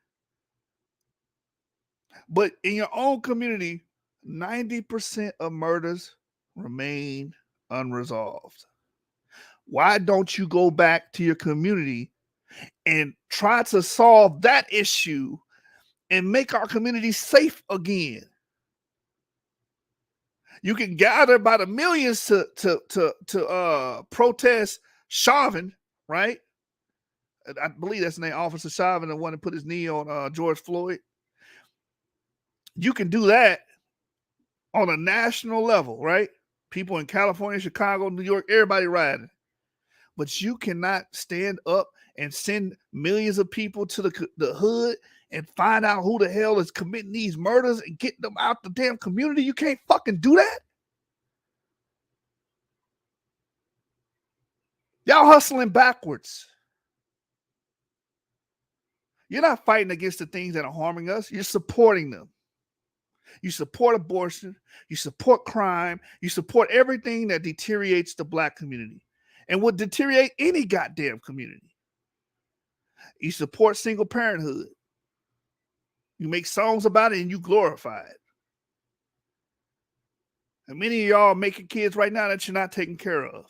But in your own community, 90% of murders remain unresolved. Why don't you go back to your community and try to solve that issue and make our community safe again? You can gather by the millions to protest Chauvin, right? I believe that's the name, Officer Chauvin, the one that put his knee on George Floyd. You can do that on a national level, right? People in California, Chicago, New York, everybody riding. But you cannot stand up and send millions of people to the hood and find out who the hell is committing these murders and get them out the damn community. You can't fucking do that. Y'all hustling backwards. You're not fighting against the things that are harming us. You're supporting them. You support abortion. You support crime. You support everything that deteriorates the Black community and would deteriorate any goddamn community. You support single parenthood. You make songs about it and you glorify it. And many of y'all are making kids right now that you're not taking care of.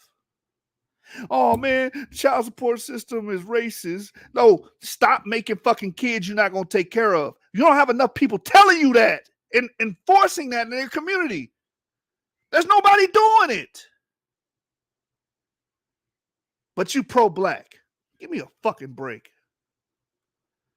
Oh man, child support system is racist. No, stop making fucking kids you're not going to take care of. You don't have enough people telling you that and enforcing that in their community. There's nobody doing it. But you pro-Black. Give me a fucking break.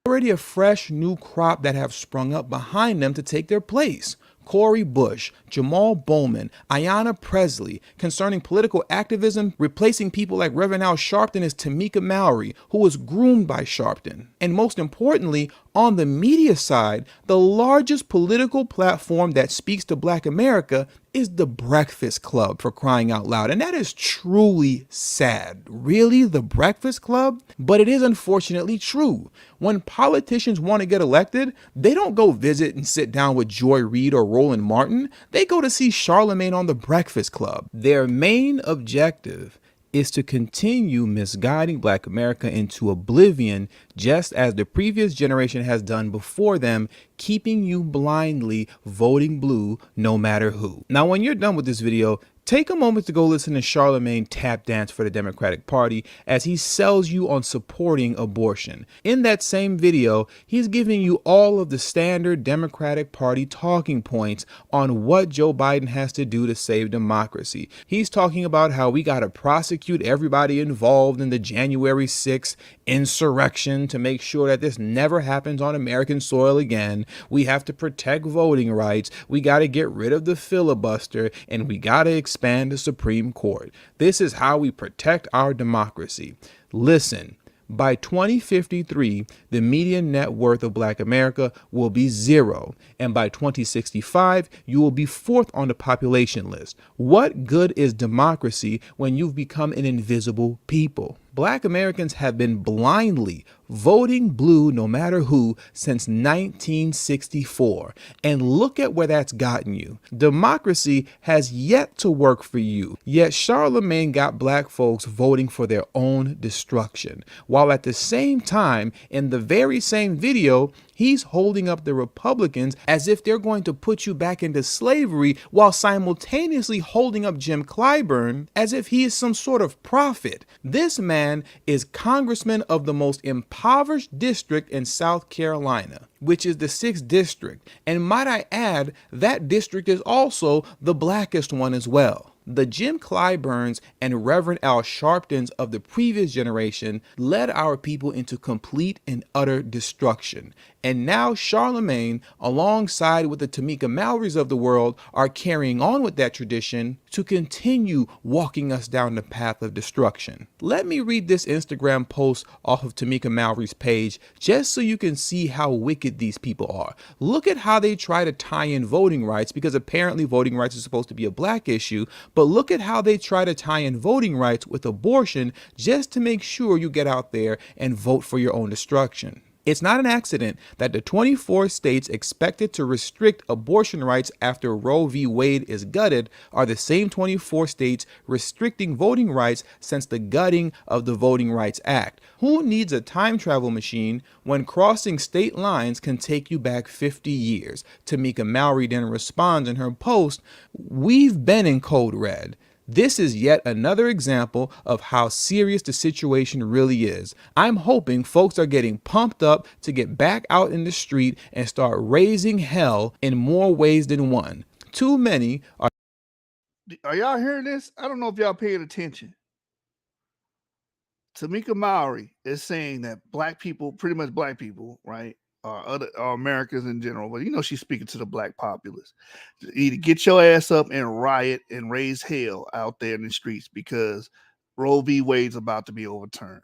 Already a fresh new crop that have sprung up behind them to take their place. Cori Bush, Jamal Bowman, Ayanna Presley, concerning political activism, replacing people like Reverend Al Sharpton as Tamika Mallory, who was groomed by Sharpton. And most importantly, on the media side, the largest political platform that speaks to Black America is the Breakfast Club, for crying out loud. And that is truly sad. Really, the Breakfast Club? But it is unfortunately true. When politicians want to get elected, they don't go visit and sit down with Joy Reid or Roland Martin. They go to see Charlemagne on the Breakfast Club. Their main objective is to continue misguiding Black America into oblivion, just as the previous generation has done before them, keeping you blindly voting blue no matter who. Now, when you're done with this video, take a moment to go listen to Charlemagne tap dance for the Democratic Party as he sells you on supporting abortion. In that same video, he's giving you all of the standard Democratic Party talking points on what Joe Biden has to do to save democracy. He's talking about how we got to prosecute everybody involved in the January 6th insurrection to make sure that this never happens on American soil again. We have to protect voting rights. We got to get rid of the filibuster, and we got to expand the Supreme Court. This is how we protect our democracy. Listen, by 2053, the median net worth of Black America will be 0. And by 2065, you will be 4th on the population list. What good is democracy when you've become an invisible people? Black Americans have been blindly voting blue no matter who since 1964. And look at where that's gotten you. Democracy has yet to work for you. Yet Charlemagne got Black folks voting for their own destruction. While at the same time, in the very same video, he's holding up the Republicans as if they're going to put you back into slavery, while simultaneously holding up Jim Clyburn as if he is some sort of prophet. This man is congressman of the most impoverished district in South Carolina, which is the 6th district. And might I add, that district is also the blackest one as well. The Jim Clyburns and Reverend Al Sharptons of the previous generation led our people into complete and utter destruction. And now Charlemagne, alongside with the Tamika Mallory's of the world, are carrying on with that tradition to continue walking us down the path of destruction. Let me read this Instagram post off of Tamika Mallory's page just so you can see how wicked these people are. Look at how they try to tie in voting rights, because apparently voting rights is supposed to be a Black issue, but look at how they try to tie in voting rights with abortion just to make sure you get out there and vote for your own destruction. It's not an accident that the 24 states expected to restrict abortion rights after Roe v. Wade is gutted are the same 24 states restricting voting rights since the gutting of the Voting Rights Act. Who needs a time travel machine when crossing state lines can take you back 50 years? Tamika Mallory then responds in her post, "We've been in code red. This is yet another example of how serious the situation really is. I'm hoping folks are getting pumped up to get back out in the street and start raising hell in more ways than one. Too many are..." Are y'all hearing this? I don't know if y'all paying attention. Tamika Mallory is saying that Black people, pretty much Black people, right, or Americans in general, but you know she's speaking to the Black populace. Either get your ass up and riot and raise hell out there in the streets because Roe v. Wade's about to be overturned.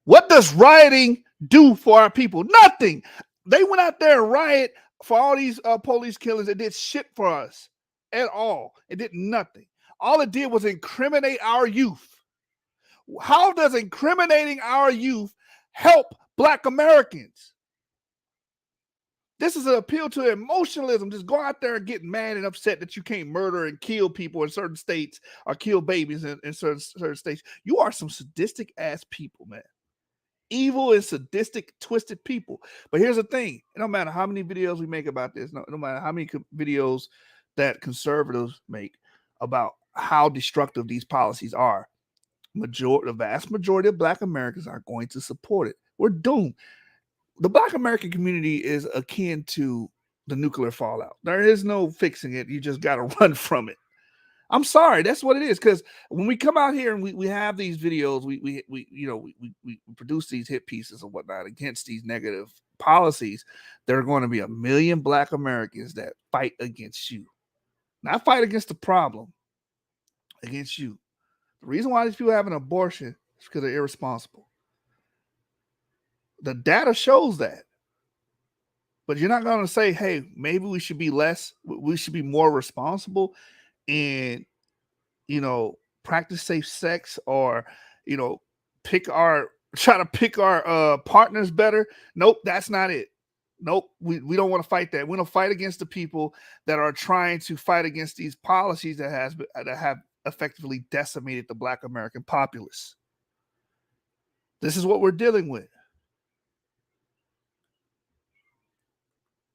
What does rioting do for our people? Nothing. They went out there and riot for all these police killings. It did shit for us at all. It did nothing. All it did was incriminate our youth. How does incriminating our youth help Black Americans? This is an appeal to emotionalism. Just go out there and get mad and upset that you can't murder and kill people in certain states or kill babies in certain states. You are some sadistic ass people, man. Evil and sadistic, twisted people. But here's the thing. It don't matter how many videos we make about this. No matter how many videos that conservatives make about how destructive these policies are. The vast majority of Black Americans are going to support it. We're doomed. The Black American community is akin to the nuclear fallout. There is no fixing it. You just got to run from it. I'm sorry. That's what it is. Because when we come out here and we have these videos, we produce these hit pieces or whatnot against these negative policies, there are going to be 1 million Black Americans that fight against you. Not fight against the problem, against you. The reason why these people have an abortion is because they're irresponsible. The data shows that. But you're not going to say, hey, maybe we should be more responsible and, practice safe sex or, try to pick our partners better. Nope, that's not it. Nope, we don't want to fight that. We don't fight against the people that are trying to fight against these policies that have effectively decimated the Black American populace. This is what we're dealing with.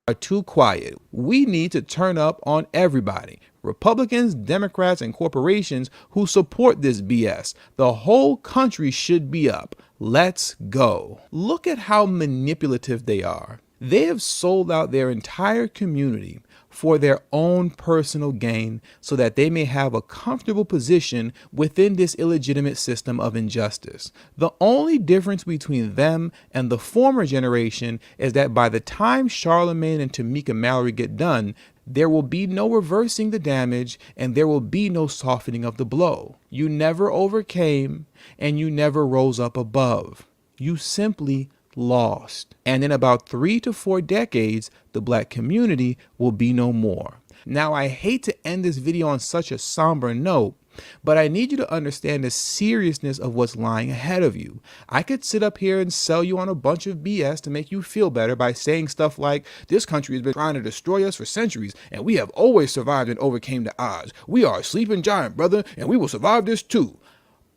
Are too quiet. We need to turn up on everybody. Republicans, Democrats, and corporations who support this BS. The whole country should be up. Let's go. Look at how manipulative they are. They have sold out their entire community for their own personal gain so that they may have a comfortable position within this illegitimate system of injustice. The only difference between them and the former generation is that by the time Charlemagne and Tamika Mallory get done, there will be no reversing the damage and there will be no softening of the blow. You never overcame and you never rose up above. You simply lost. And in about 3 to 4 decades, the Black community will be no more. Now, I hate to end this video on such a somber note, but I need you to understand the seriousness of what's lying ahead of you. I could sit up here and sell you on a bunch of BS to make you feel better by saying stuff like, this country has been trying to destroy us for centuries, and we have always survived and overcame the odds. We are a sleeping giant, brother, and we will survive this too.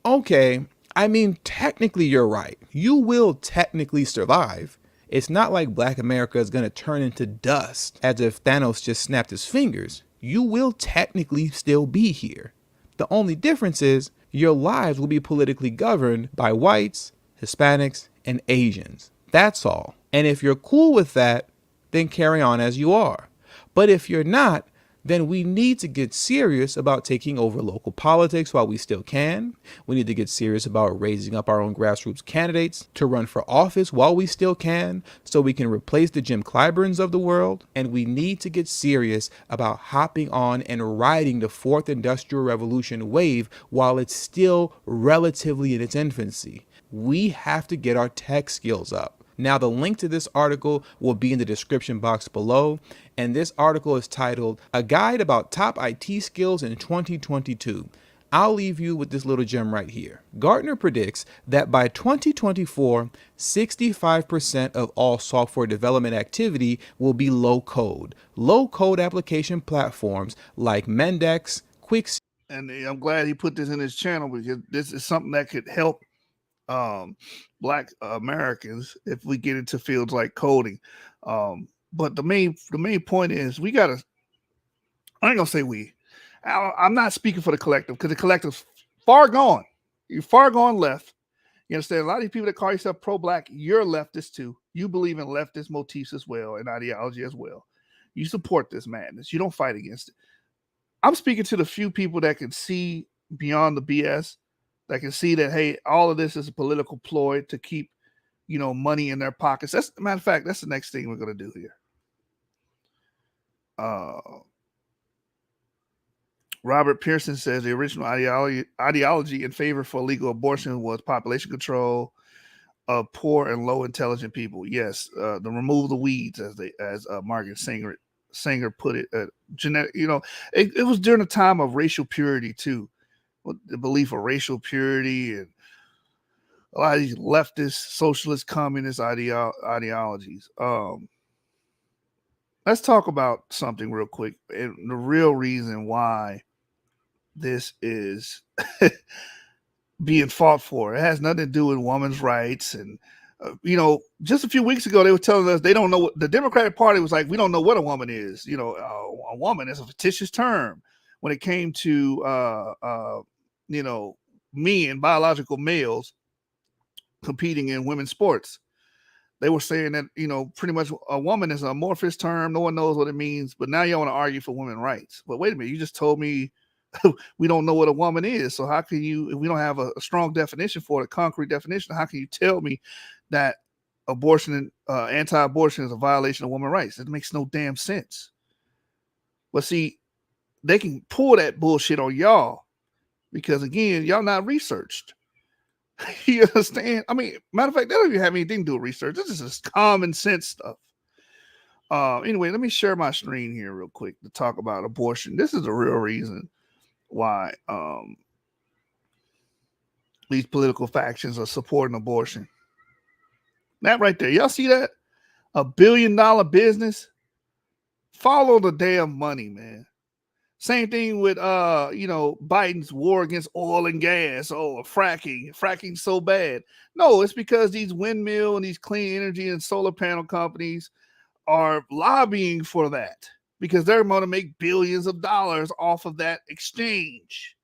Okay, I mean, technically you're right. You will technically survive. It's not like Black America is going to turn into dust as if Thanos just snapped his fingers. You will technically still be here. The only difference is your lives will be politically governed by whites, Hispanics, and Asians. That's all. And if you're cool with that, then carry on as you are. But if you're not, then we need to get serious about taking over local politics while we still can. We need to get serious about raising up our own grassroots candidates to run for office while we still can, so we can replace the Jim Clyburns of the world. And we need to get serious about hopping on and riding the fourth industrial revolution wave while it's still relatively in its infancy. We have to get our tech skills up. Now, the link to this article will be in the description box below, and this article is titled, A Guide About Top IT Skills in 2022. I'll leave you with this little gem right here. Gartner predicts that by 2024, 65% of all software development activity will be low-code. Low-code application platforms like Mendex, Quix. And I'm glad he put this in his channel because this is something that could help Black Americans if we get into fields like coding. But the main point is I ain't gonna say we. I'm not speaking for the collective because the collective's far gone. You're far gone left. You understand? A lot of these people that call yourself pro-Black, you're leftist too. You believe in leftist motifs as well and ideology as well. You support this madness. You don't fight against it. I'm speaking to the few people that can see beyond the BS, that can see that, hey, all of this is a political ploy to keep, money in their pockets. That's, matter of fact, that's the next thing we're going to do here. Robert Pearson says the original ideology in favor for legal abortion was population control of poor and low intelligent people. Yes, the remove the weeds, as Margaret Sanger put it. Genetic, it was during a time of racial purity too. The belief of racial purity and a lot of these leftist, socialist, communist ideologies. Let's talk about something real quick. And the real reason why this is being fought for. It has nothing to do with women's rights. And, just a few weeks ago, they were telling us they don't know what the Democratic Party was like. We don't know what a woman is. A woman is a fictitious term when it came to, men, biological males competing in women's sports. They were saying that, pretty much a woman is an amorphous term. No one knows what it means. But now you want to argue for women's rights. But wait a minute, you just told me we don't know what a woman is. So how can you, if we don't have a strong definition for it, a concrete definition, how can you tell me that anti-abortion is a violation of women's rights. It makes no damn sense. But see, they can pull that bullshit on y'all because again, y'all not researched. You understand? I mean, matter of fact, they don't even have anything to do with research. This is just common sense stuff. Anyway, let me share my screen here real quick to talk about abortion. This is the real reason why these political factions are supporting abortion. That right there. Y'all see that? $1 billion business. Follow the damn money, man. Same thing with Biden's war against oil and gas. Oh, fracking so bad. No, it's because these windmill and these clean energy and solar panel companies are lobbying for that because they're going to make billions of dollars off of that exchange.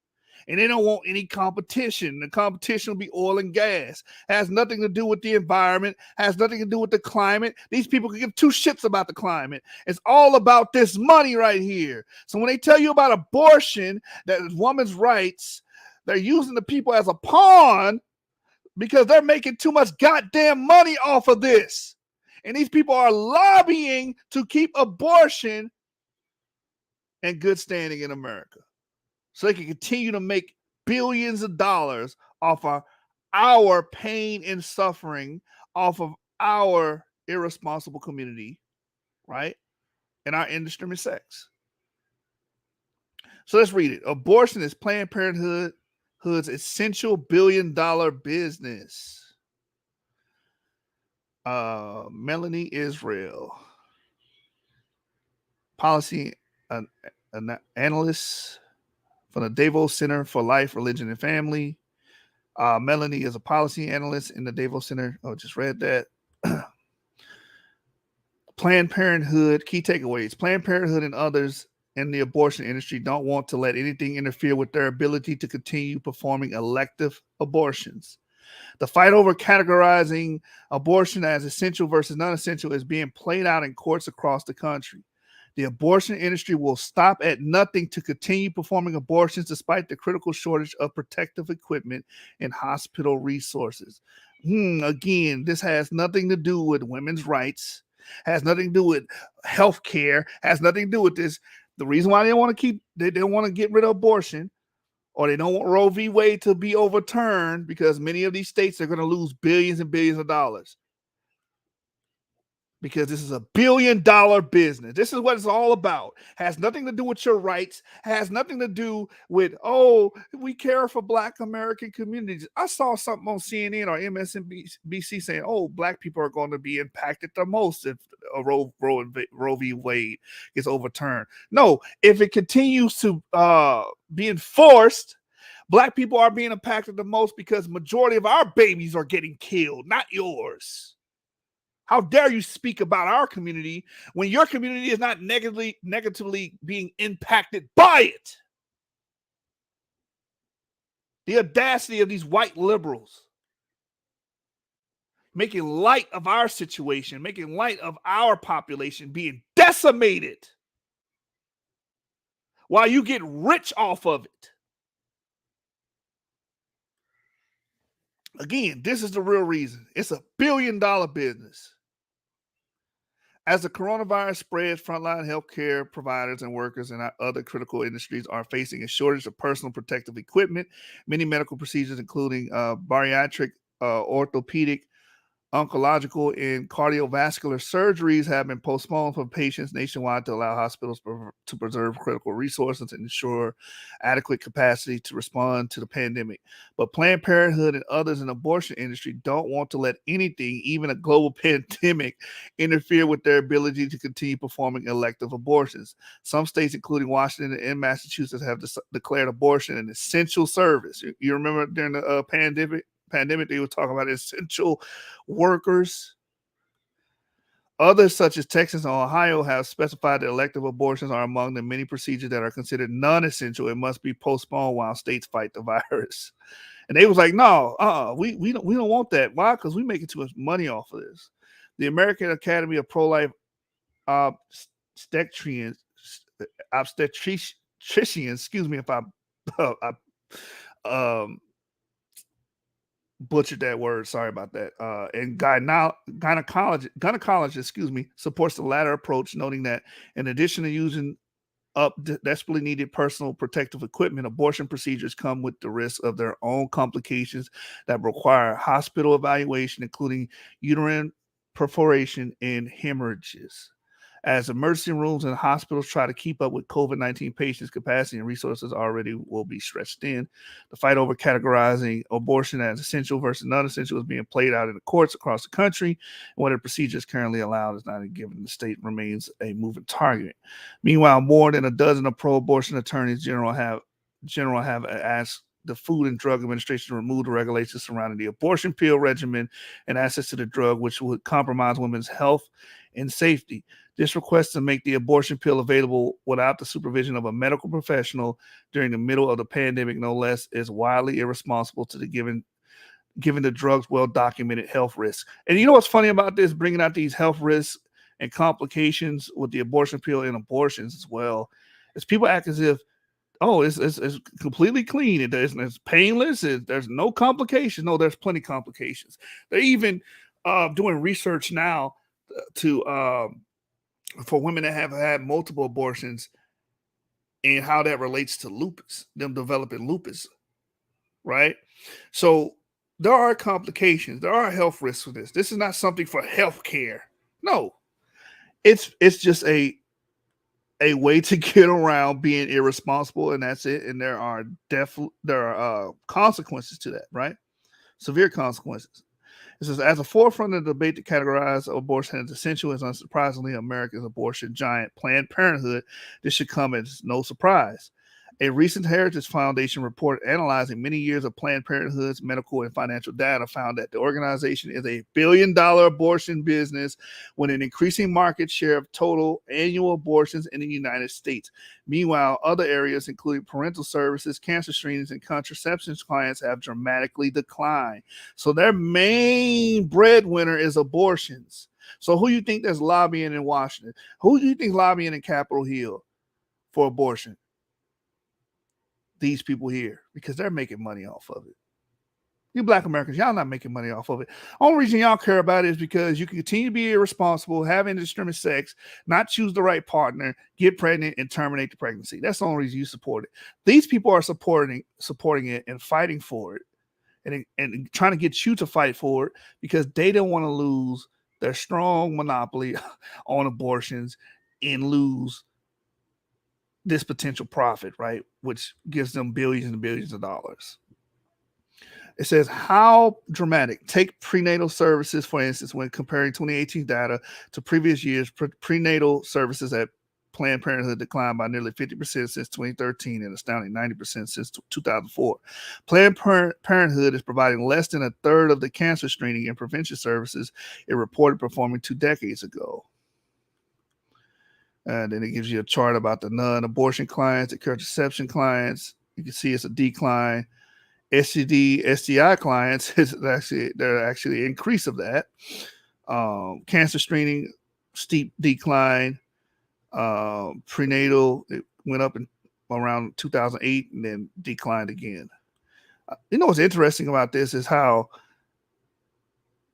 And they don't want any competition. The competition will be oil and gas. Has nothing to do with the environment. Has nothing to do with the climate. These people can give two shits about the climate. It's all about this money right here. So when they tell you about abortion, that is women's rights, they're using the people as a pawn because they're making too much goddamn money off of this. And these people are lobbying to keep abortion in good standing in America, so they can continue to make billions of dollars off of our pain and suffering, off of our irresponsible community, right? And our indiscriminate sex. So let's read it. Abortion is Planned Parenthood's essential billion-dollar business. Melanie Israel, policy analyst from the Davos Center for Life, Religion, and Family. Melanie is a policy analyst in the Davos Center. Oh, just read that. Planned Parenthood, key takeaways. Planned Parenthood and others in the abortion industry don't want to let anything interfere with their ability to continue performing elective abortions. The fight over categorizing abortion as essential versus non-essential is being played out in courts across the country. The abortion industry will stop at nothing to continue performing abortions despite the critical shortage of protective equipment and hospital resources. Again, this has nothing to do with women's rights, has nothing to do with health care, has nothing to do with this. The reason why they don't want to get rid of abortion, or they don't want Roe v. Wade to be overturned, because many of these states are going to lose billions and billions of dollars. Because this is $1 billion business. This is what it's all about. Has nothing to do with your rights. Has nothing to do with, oh, we care for Black American communities. I saw something on CNN or MSNBC saying, oh, Black people are going to be impacted the most if Roe v. Wade gets overturned. No, if it continues to be enforced, Black people are being impacted the most because majority of our babies are getting killed, not yours. How dare you speak about our community when your community is not negatively being impacted by it? The audacity of these white liberals making light of our situation, making light of our population being decimated while you get rich off of it. Again, this is the real reason. It's $1 billion business. As the coronavirus spreads, frontline healthcare providers and workers in other critical industries are facing a shortage of personal protective equipment. Many medical procedures, including bariatric, orthopedic, oncological, and cardiovascular surgeries, have been postponed for patients nationwide to allow hospitals to preserve critical resources and ensure adequate capacity to respond to the pandemic. But Planned Parenthood and others in the abortion industry don't want to let anything, even a global pandemic, interfere with their ability to continue performing elective abortions. Some states, including Washington and Massachusetts, have declared abortion an essential service. You remember during the pandemic, they were talking about essential workers. Others, such as Texas and Ohio, have specified that elective abortions are among the many procedures that are considered non-essential and must be postponed while states fight the virus. And they was like, no, we don't want that. Why? Because we making too much money off of this. The American Academy of Pro-Life Obstetricians, excuse me if I butchered that word. Sorry about that. And gynecologist, excuse me, supports the latter approach, noting that in addition to using up desperately needed personal protective equipment, abortion procedures come with the risk of their own complications that require hospital evaluation, including uterine perforation and hemorrhages. As emergency rooms and hospitals try to keep up with COVID-19 patients' capacity and resources already will be stretched thin, the fight over categorizing abortion as essential versus non-essential is being played out in the courts across the country. And whether procedures currently allowed is not given the state remains a moving target. Meanwhile, more than a dozen of pro-abortion attorneys general have asked the Food and Drug Administration to remove the regulations surrounding the abortion pill regimen and access to the drug, which would compromise women's health and safety. This request to make the abortion pill available without the supervision of a medical professional during the middle of the pandemic, no less, is wildly irresponsible to the given the drug's well-documented health risks. And you know what's funny about this, bringing out these health risks and complications with the abortion pill and abortions as well, is people act as if, oh, it's completely clean. It's painless. There's no complications. No, there's plenty of complications. They're even doing research now to for women that have had multiple abortions and how that relates to lupus, them developing lupus, right? So there are complications. There are health risks with this. This is not something for health care. No, it's just a way to get around being irresponsible, and that's it. And there are consequences to that, right? Severe consequences. It says, as a forefront of the debate to categorize abortion as essential as unsurprisingly America's abortion giant Planned Parenthood, this should come as no surprise. A recent Heritage Foundation report analyzing many years of Planned Parenthood's medical and financial data found that the organization is a billion-dollar abortion business with an increasing market share of total annual abortions in the United States. Meanwhile, other areas, including parental services, cancer screenings, and contraception clients, have dramatically declined. So their main breadwinner is abortions. So who do you think that's lobbying in Washington? Who do you think is lobbying in Capitol Hill for abortion? These people here, because they're making money off of it. You Black Americans, y'all not making money off of it. Only reason y'all care about it is because you can continue to be irresponsible, have indiscriminate sex, not choose the right partner, get pregnant, and terminate the pregnancy. That's the only reason you support it. These people are supporting it and fighting for it, and trying to get you to fight for it because they don't want to lose their strong monopoly on abortions and lose this potential profit, right? Which gives them billions and billions of dollars. It says, how dramatic. Take prenatal services, for instance, when comparing 2018 data to previous years, prenatal services at Planned Parenthood declined by nearly 50% since 2013 and astounding 90% since 2004. Planned Parenthood is providing less than a third of the cancer screening and prevention services it reported performing 2 decades ago. And then it gives you a chart about the non-abortion clients, the contraception clients. You can see it's a decline. STD, STI clients they're actually an increase of that. Cancer screening, steep decline. Prenatal, it went up in around 2008 and then declined again. You know what's interesting about this is how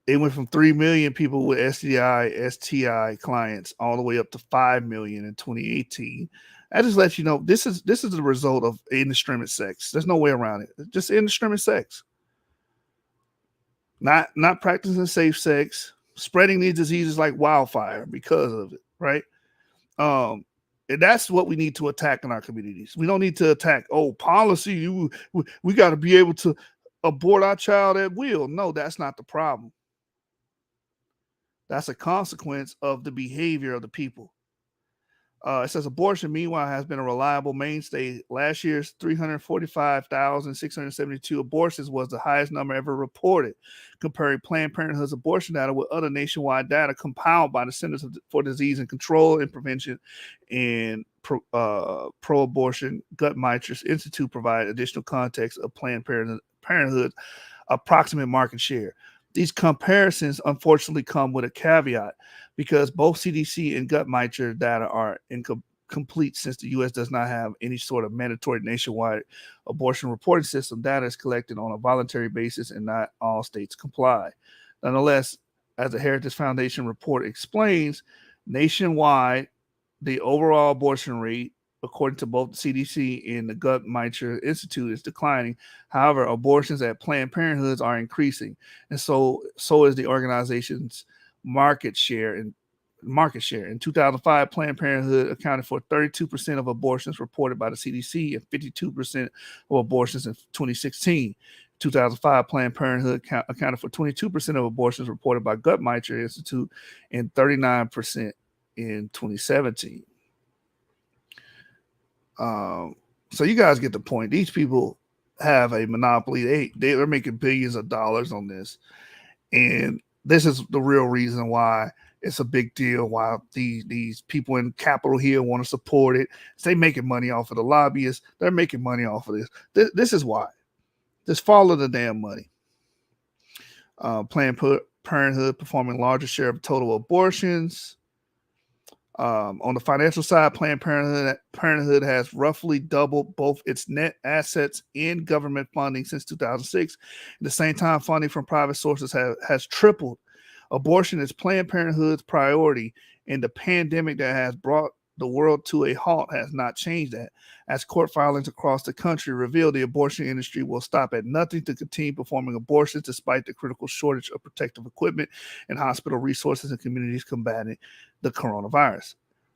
it went from 3 million people with STI, STI clients all the way up to 5 million in 2018. I just let you know this is the result of indiscriminate sex. There's no way around it. It's just indiscriminate sex. Not practicing safe sex, spreading these diseases like wildfire because of it, right? And that's what we need to attack in our communities. We don't need to attack, policy. We got to be able to abort our child at will. No, that's not the problem. That's a consequence of the behavior of the people. It says abortion, meanwhile, has been a reliable mainstay. Last year's 345,672 abortions was the highest number ever reported. Comparing Planned Parenthood's abortion data with other nationwide data compiled by the Centers for Disease and Control and Prevention and Pro-Abortion Guttmacher's Institute provide additional context of Planned Parenthood's approximate market share. These comparisons, unfortunately, come with a caveat because both CDC and Guttmacher data are complete since the U.S. does not have any sort of mandatory nationwide abortion reporting system. Data is collected on a voluntary basis and not all states comply. Nonetheless, as the Heritage Foundation report explains, nationwide, the overall abortion rate, according to both the CDC and the Guttmacher Institute, is declining. However, abortions at Planned Parenthoods are increasing, and so is the organization's market share. In 2005, Planned Parenthood accounted for 32% of abortions reported by the CDC and 52% of abortions in 2016. 2005, Planned Parenthood accounted for 22% of abortions reported by Guttmacher Institute and 39% in 2017. So you guys get the point. These people have a monopoly. They're making billions of dollars on this, and this is the real reason why it's a big deal. Why these people in Capitol Hill want to support it. They making money off of the lobbyists. They're making money off of this. This is why. Just follow the damn money. Planned Parenthood performing larger share of total abortions. On the financial side, Planned Parenthood has roughly doubled both its net assets and government funding since 2006. At the same time, funding from private sources has tripled. Abortion is Planned Parenthood's priority, and the pandemic that has brought the world to a halt has not changed that. As court filings across the country reveal, the abortion industry will stop at nothing to continue performing abortions despite the critical shortage of protective equipment and hospital resources in communities combating the coronavirus.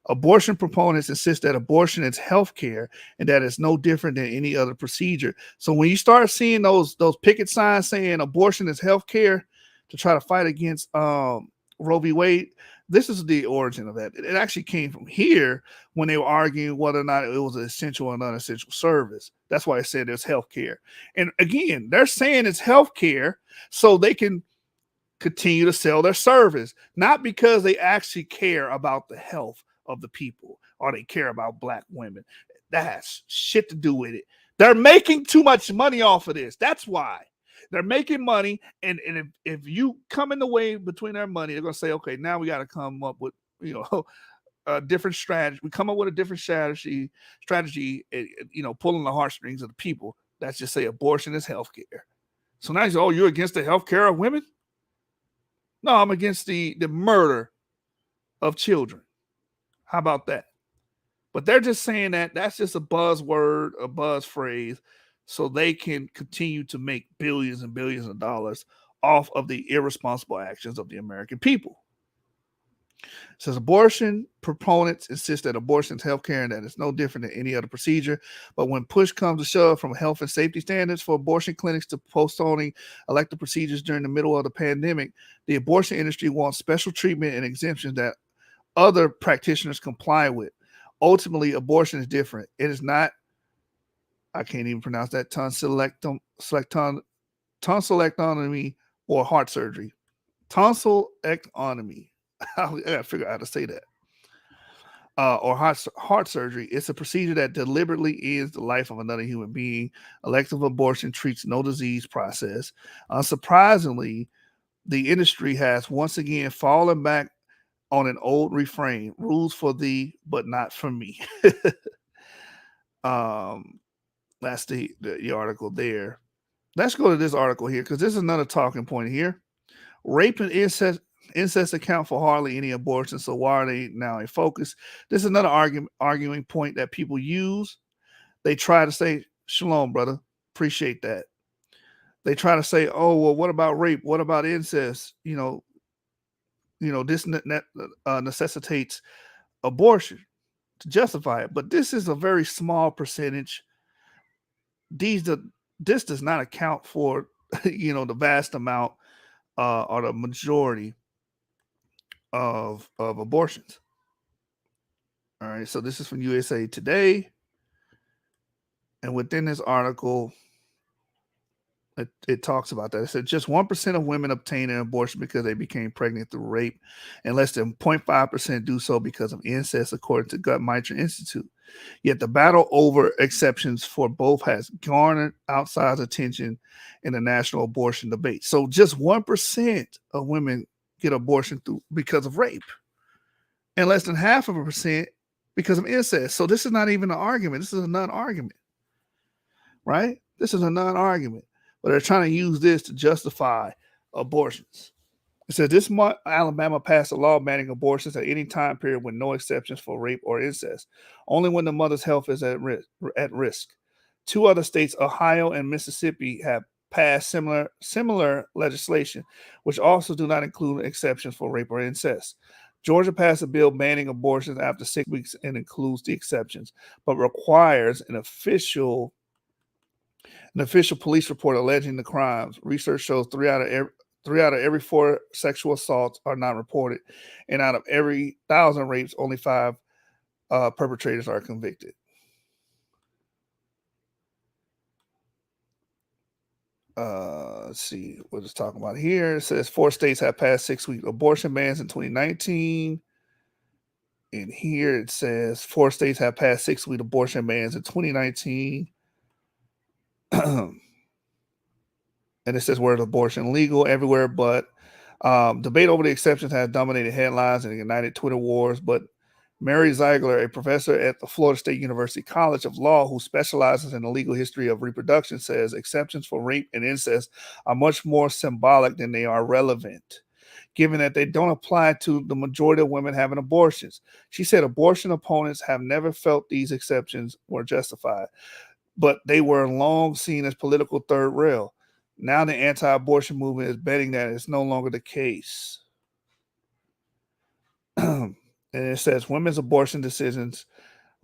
Abortion proponents insist that abortion is health care and that it's no different than any other procedure. So when you start seeing those picket signs saying abortion is health care to try to fight against Roe v. Wade, this is the origin of that. It actually came from here when they were arguing whether or not it was an essential or non-essential service. That's why I said it's health care. And again, they're saying it's health care so they can continue to sell their service, not because they actually care about the health of the people or they care about Black women. That has shit to do with it. They're making too much money off of this. That's why. They're making money, and if you come in the way between their money, they're going to say, okay, now we got to come up with, a different strategy. We come up with a different strategy, pulling the heartstrings of the people. That's just say abortion is healthcare. So now you say, oh, you're against the healthcare of women? No, I'm against the murder of children. How about that? But they're just saying that's just a buzzword, a buzz phrase, so they can continue to make billions and billions of dollars off of the irresponsible actions of the American people. It says abortion proponents insist that abortion is healthcare and that it's no different than any other procedure. But when push comes to shove from health and safety standards for abortion clinics to postponing elective procedures during the middle of the pandemic, the abortion industry wants special treatment and exemptions that other practitioners comply with. Ultimately, abortion is different. It is not, I can't even pronounce that, tonsillectomy or heart surgery. Tonsillectomy. I gotta figure out how to say that. Or heart surgery. It's a procedure that deliberately ends the life of another human being. Elective abortion treats no disease process. Unsurprisingly, the industry has once again fallen back on an old refrain: rules for thee, but not for me. That's the article there. Let's go to this article here, because this is another talking point here. Rape and incest account for hardly any abortions, so why are they now in focus? This is another arguing point that people use. They try to say, shalom, brother, appreciate that. They try to say, oh, well, what about rape? What about incest? This necessitates abortion to justify it. But this is a very small percentage. This does not account for, the vast amount or the majority of abortions. All right, so this is from USA Today. And within this article, it talks about that. It said just 1% of women obtain an abortion because they became pregnant through rape, and less than 0.5% do so because of incest, according to Guttmacher Institute. Yet the battle over exceptions for both has garnered outsized attention in the national abortion debate. So just 1% of women get abortion because of rape, and less than 0.5% because of incest. So this is not even an argument. This is a non-argument, right? This is a non-argument. But they're trying to use this to justify abortions. It says this month, Alabama passed a law banning abortions at any time period with no exceptions for rape or incest, only when the mother's health is at risk. 2 other states, Ohio and Mississippi, have passed similar legislation, which also do not include exceptions for rape or incest. Georgia passed a bill banning abortions after 6 weeks and includes the exceptions, but requires an official police report alleging the crimes. Research shows 3 out of every 4 sexual assaults are not reported, and out of every 1,000 rapes, only 5 perpetrators are convicted. Let's see what it's talking about here. It says 4 states have passed 6-week abortion bans in 2019. And here it says 4 states have passed 6-week abortion bans in 2019. And it says where is abortion legal everywhere, but debate over the exceptions has dominated headlines and ignited Twitter wars. But Mary Ziegler, a professor at the Florida State University College of Law who specializes in the legal history of reproduction, says exceptions for rape and incest are much more symbolic than they are relevant, given that they don't apply to the majority of women having abortions. She said abortion opponents have never felt these exceptions were justified, but they were long seen as political third rail. Now the anti-abortion movement is betting that it's no longer the case. And it says women's abortion decisions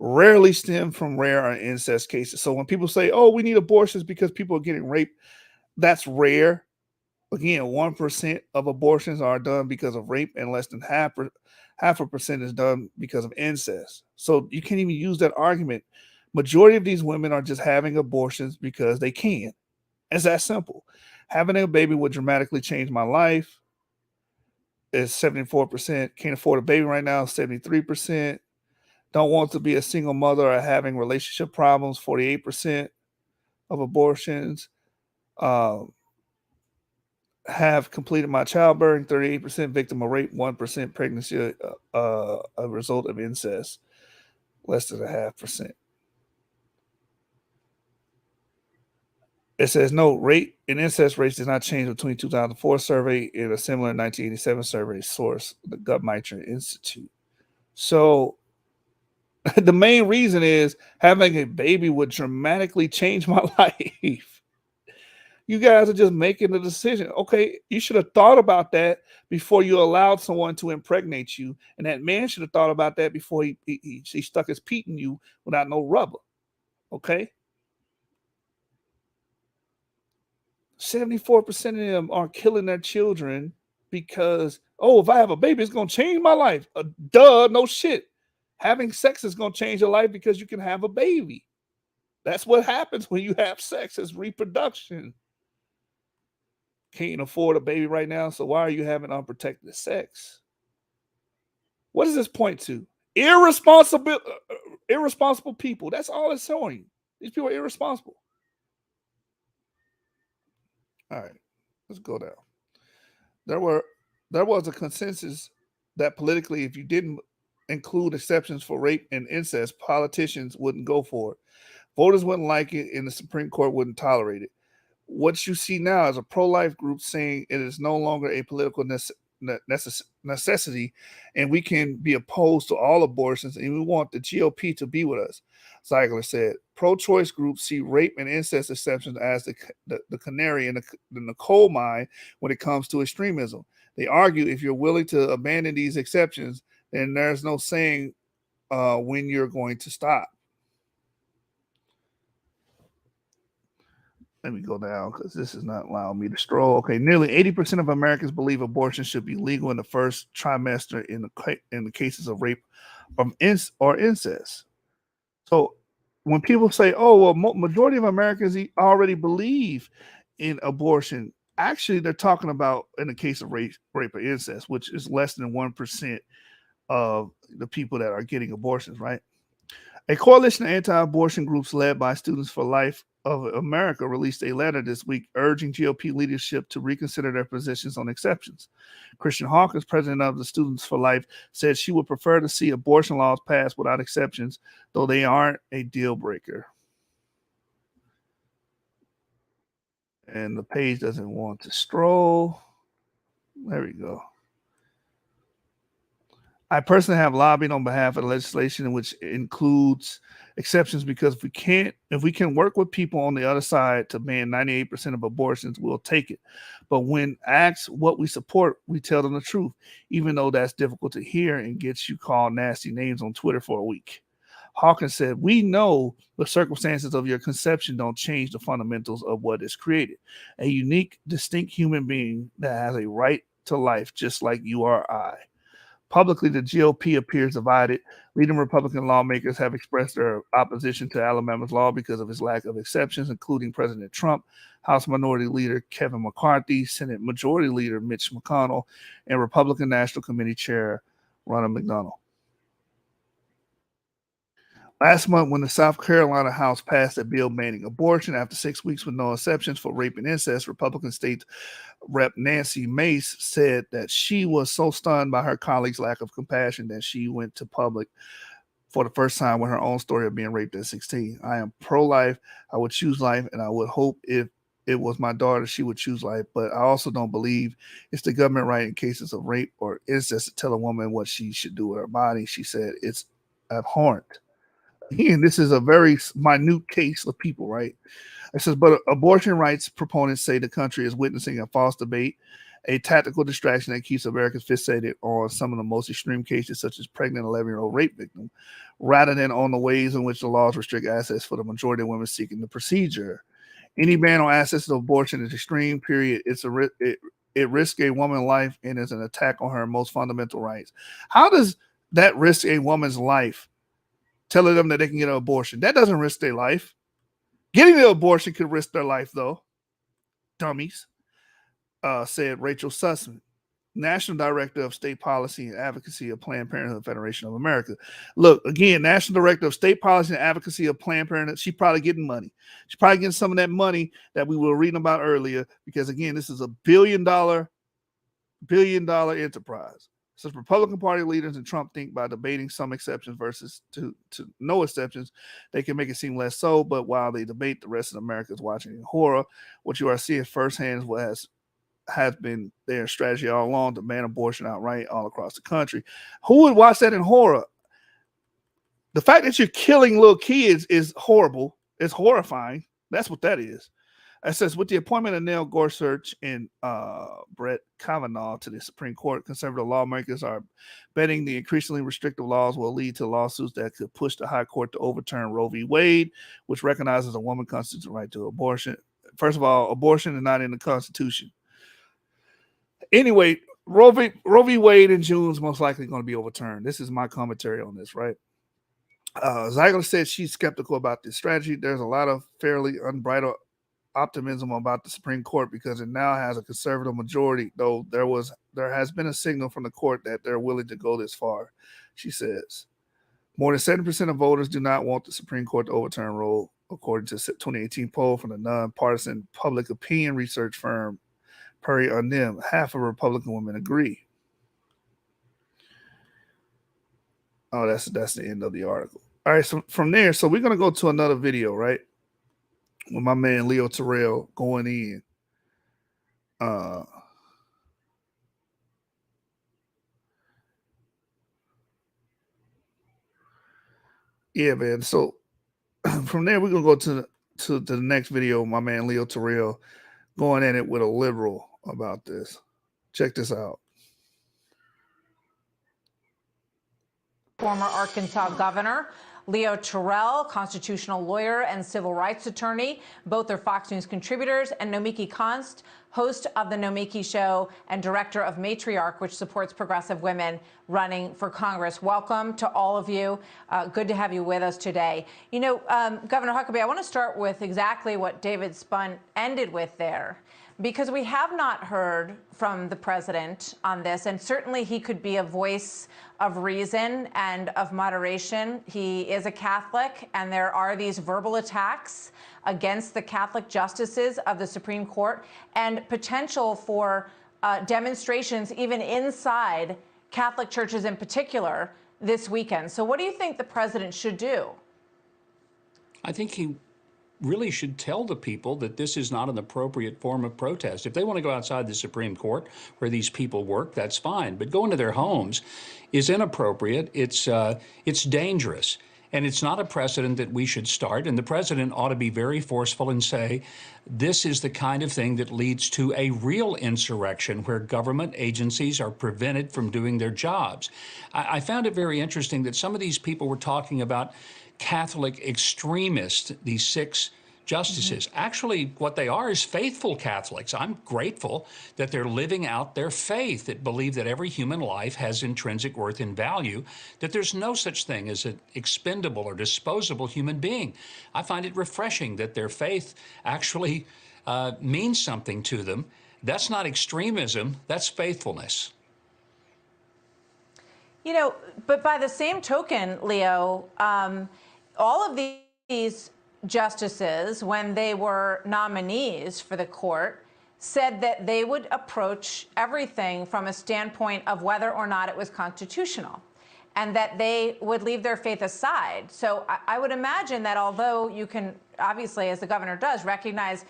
rarely stem from rare or incest cases. So when people say, oh, we need abortions because people are getting raped, that's rare. Again, 1% of abortions are done because of rape, and less than half a percent is done because of incest. So you can't even use that argument. Majority of these women are just having abortions because they can. It's that simple. Having a baby would dramatically change my life. Is 74%. Can't afford a baby right now, 73%. Don't want to be a single mother or having relationship problems, 48% of abortions. Have completed my childbearing, 38% victim of rape, 1% pregnancy a result of incest, less than 0.5%. It says, no, rape and incest rates did not change between 2004 survey and a similar 1987 survey source, the Guttmacher Institute. So the main reason is having a baby would dramatically change my life. You guys are just making the decision. Okay, you should have thought about that before you allowed someone to impregnate you. And that man should have thought about that before he stuck his peat in you without no rubber. Okay? 74% of them are killing their children because, oh, if I have a baby, it's going to change my life. Duh, no shit. Having sex is going to change your life because you can have a baby. That's what happens when you have sex. It's reproduction. Can't afford a baby right now, so why are you having unprotected sex? What does this point to? Irresponsible people. That's all it's showing. These people are irresponsible. All right, let's go down. There was a consensus that politically, if you didn't include exceptions for rape and incest, politicians wouldn't go for it. Voters wouldn't like it, and the Supreme Court wouldn't tolerate it. What you see now is a pro-life group saying it is no longer a political necessity, and we can be opposed to all abortions, and we want the GOP to be with us. Ziegler said, pro-choice groups see rape and incest exceptions as the canary in the coal mine when it comes to extremism. They argue if you're willing to abandon these exceptions, then there's no saying when you're going to stop. Let me go down because this is not allowing me to stroll. Okay, nearly 80% of Americans believe abortion should be legal in the first trimester in the cases of rape or incest. So when people say, oh, well, majority of Americans already believe in abortion, actually they're talking about in the case of rape or incest, which is less than 1% of the people that are getting abortions, right? A coalition of anti-abortion groups led by Students for Life of America released a letter this week urging GOP leadership to reconsider their positions on exceptions. Christian Hawkins, president of the Students for Life, said she would prefer to see abortion laws passed without exceptions, though they aren't a deal breaker. And the page doesn't want to scroll. There we go. I personally have lobbied on behalf of the legislation, which includes exceptions, because if we can work with people on the other side to ban 98% of abortions, we'll take it. But when asked what we support, we tell them the truth, even though that's difficult to hear and gets you called nasty names on Twitter for a week. Hawkins said, "We know the circumstances of your conception don't change the fundamentals of what is created. A unique, distinct human being that has a right to life, just like you or I." Publicly, the GOP appears divided. Leading Republican lawmakers have expressed their opposition to Alabama's law because of its lack of exceptions, including President Trump, House Minority Leader Kevin McCarthy, Senate Majority Leader Mitch McConnell, and Republican National Committee Chair Ronald McDonald. Last month, when the South Carolina House passed a bill banning abortion after 6 weeks with no exceptions for rape and incest, Republican State Rep Nancy Mace said that she was so stunned by her colleagues' lack of compassion that she went to public for the first time with her own story of being raped at 16. "I am pro-life. I would choose life, and I would hope if it was my daughter, she would choose life. But I also don't believe it's the government right in cases of rape or incest to tell a woman what she should do with her body." She said, "It's abhorrent." Again, this is a very minute case of people, right? It says, but abortion rights proponents say the country is witnessing a false debate, a tactical distraction that keeps Americans fixated on some of the most extreme cases, such as pregnant 11-year-old rape victim, rather than on the ways in which the laws restrict access for the majority of women seeking the procedure. Any ban on access to abortion is extreme, period. It risks a woman's life and is an attack on her most fundamental rights. How does that risk a woman's life? Telling them that they can get an abortion. That doesn't risk their life. Getting the abortion could risk their life, though. Dummies, said Rachel Sussman, National Director of State Policy and Advocacy of Planned Parenthood Federation of America. Look, again, National Director of State Policy and Advocacy of Planned Parenthood. She's probably getting money. She's probably getting some of that money that we were reading about earlier, because, again, this is a billion dollar enterprise. Says Republican Party leaders and Trump think by debating some exceptions versus to no exceptions, they can make it seem less so. But while they debate, the rest of America is watching in horror. What you are seeing firsthand has been their strategy all along to ban abortion outright all across the country. Who would watch that in horror? The fact that you're killing little kids is horrible. It's horrifying. That's what that is. It says, with the appointment of Neil Gorsuch and Brett Kavanaugh to the Supreme Court, conservative lawmakers are betting the increasingly restrictive laws will lead to lawsuits that could push the high court to overturn Roe v. Wade, which recognizes a woman's constitutional right to abortion. First of all, abortion is not in the Constitution. Anyway, Roe v. Wade in June is most likely going to be overturned. This is my commentary on this, right? Ziegler said she's skeptical about this strategy. There's a lot of fairly unbridled optimism about the Supreme Court because it now has a conservative majority, though there has been a signal from the court that they're willing to go this far, she says. More than 70% of voters do not want the Supreme Court to overturn Roe, according to a 2018 poll from the nonpartisan public opinion research firm Perry Undem. Half of Republican women agree. Oh, that's the end of the article. All right, so from there, so we're going to go to another video, right? With my man Leo Terrell going in. Yeah, man. So from there, we're gonna go to the next video. My man Leo Terrell going at it with a liberal about this. Check this out. Former Arkansas Governor Leo Terrell, constitutional lawyer and civil rights attorney. Both are Fox News contributors, and Nomiki Konst, host of The Nomiki Show and director of Matriarch, which supports progressive women running for Congress. Welcome to all of you. Good to have you with us today. You know, Governor Huckabee, I want to start with exactly what David Spun ended with there. because we have not heard from the president on this, and certainly he could be a voice of reason and of moderation. He is a Catholic, and there are these verbal attacks against the Catholic justices of the Supreme Court and potential for demonstrations even inside Catholic churches in particular this weekend. So what do you think the president should do? I think he really should tell the people that this is not an appropriate form of protest. If they want to go outside the Supreme Court where these people work, that's fine. But going to their homes is inappropriate. It's dangerous. And it's not a precedent that we should start. And the president ought to be very forceful and say, this is the kind of thing that leads to a real insurrection where government agencies are prevented from doing their jobs. I found it very interesting that some of these people were talking about Catholic extremists, these 6 justices. Actually, what they are is faithful Catholics. I'm grateful that they're living out their faith, that believe that every human life has intrinsic worth and value, that there's no such thing as an expendable or disposable human being. I find it refreshing that their faith actually means something to them. That's not extremism, that's faithfulness. You know, but by the same token, Leo, all of these justices, when they were nominees for the court, said that they would approach everything from a standpoint of whether or not it was constitutional, and that they would leave their faith aside. So I would imagine that although you can, obviously, as the governor does, recognize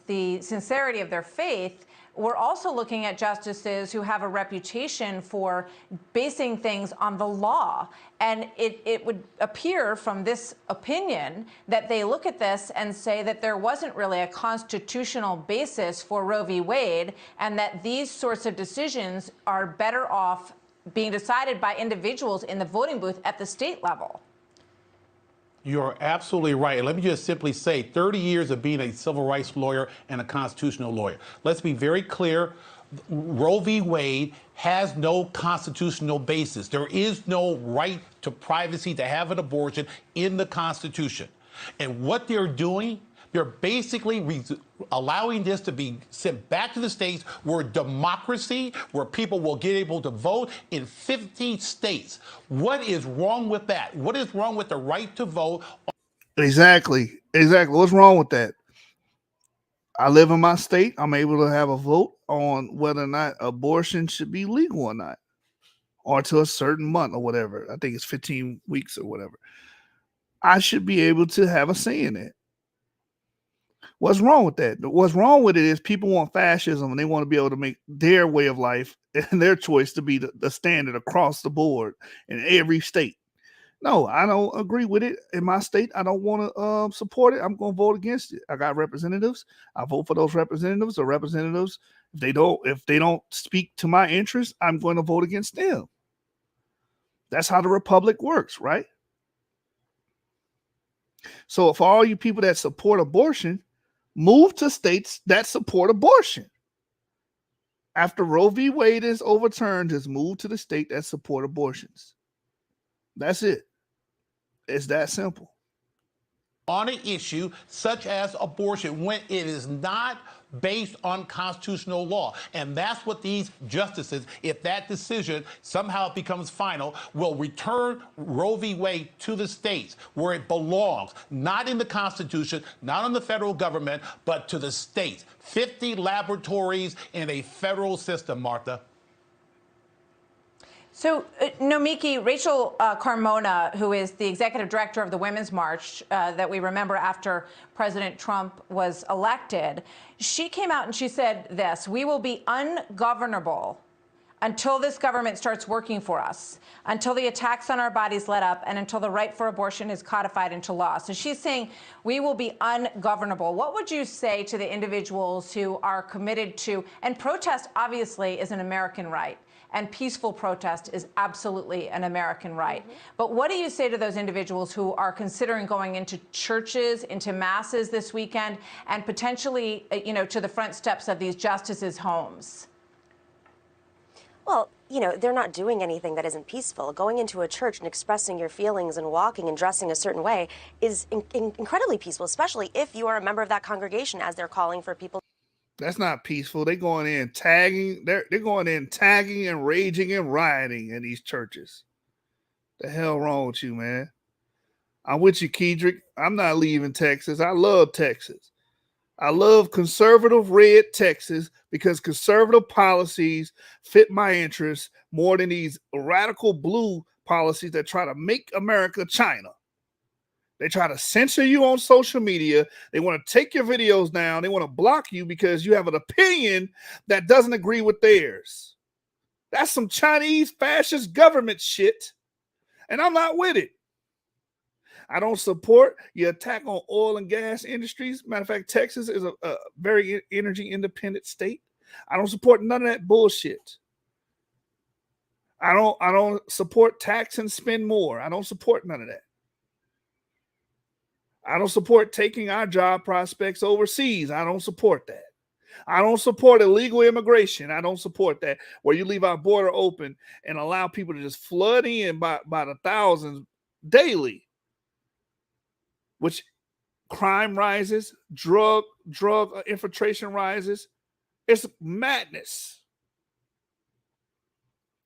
the sincerity of their faith, we're also looking at justices who have a reputation for basing things on the law. And it would appear from this opinion that they look at this and say that there wasn't really a constitutional basis for Roe v. Wade, and that these sorts of decisions are better off being decided by individuals in the voting booth at the state level. You're absolutely right. And let me just simply say, 30 years of being a civil rights lawyer and a constitutional lawyer. Let's be very clear. Roe v. Wade has no constitutional basis. There is no right to privacy to have an abortion in the Constitution. And what they're doing, they're basically allowing this to be sent back to the states where democracy, where people will get able to vote in 50 states. What is wrong with that? What is wrong with the right to vote? Exactly. What's wrong with that? I live in my state. I'm able to have a vote on whether or not abortion should be legal or not, or to a certain month or whatever. I think it's 15 weeks or whatever. I should be able to have a say in it. What's wrong with that? What's wrong with it is people want fascism, and they want to be able to make their way of life and their choice to be the standard across the board in every state. No, I don't agree with it. In my state, I don't want to support it. I'm going to vote against it. I got representatives. I vote for those representatives. Or representatives, if they don't speak to my interests, I'm going to vote against them. That's how the republic works, right? So for all you people that support abortion, move to states that support abortion. After Roe v. Wade is overturned, just move to the state that support abortions. That's it. It's that simple. On an issue such as abortion when it is not based on constitutional law. And that's what these justices, if that decision somehow becomes final, will return Roe v. Wade to the states where it belongs, not in the Constitution, not in the federal government, but to the states. 50 laboratories in a federal system, Martha. So, Nomiki, Rachel Carmona, who is the executive director of the Women's March that we remember after President Trump was elected, she came out and she said this: we will be ungovernable until this government starts working for us, until the attacks on our bodies let up, and until the right for abortion is codified into law. So she's saying we will be ungovernable. What would you say to the individuals who are committed to, and protest obviously is an American right, and peaceful protest is absolutely an American right. But what do you say to those individuals who are considering going into churches, into masses this weekend, and potentially, to the front steps of these justices' homes? Well, they're not doing anything that isn't peaceful. Going into a church and expressing your feelings and walking and dressing a certain way is incredibly peaceful, especially if you are a member of that congregation, as they're calling for people. That's not peaceful. They're going in tagging. They're going in tagging and raging and rioting in these churches. The hell wrong with you, man? I'm with you, Kedrick. I'm not leaving Texas. I love Texas. I love conservative red Texas because conservative policies fit my interests more than these radical blue policies that try to make America China. They try to censor you on social media. They want to take your videos down. They want to block you because you have an opinion that doesn't agree with theirs. That's some Chinese fascist government shit. And I'm not with it. I don't support your attack on oil and gas industries. Matter of fact, Texas is a very energy independent state. I don't support none of that bullshit. I don't support tax and spend more. I don't support none of that. I don't support taking our job prospects overseas. I don't support that. I don't support illegal immigration. I don't support that, where you leave our border open and allow people to just flood in by the thousands daily, which crime rises, drug infiltration rises. It's madness.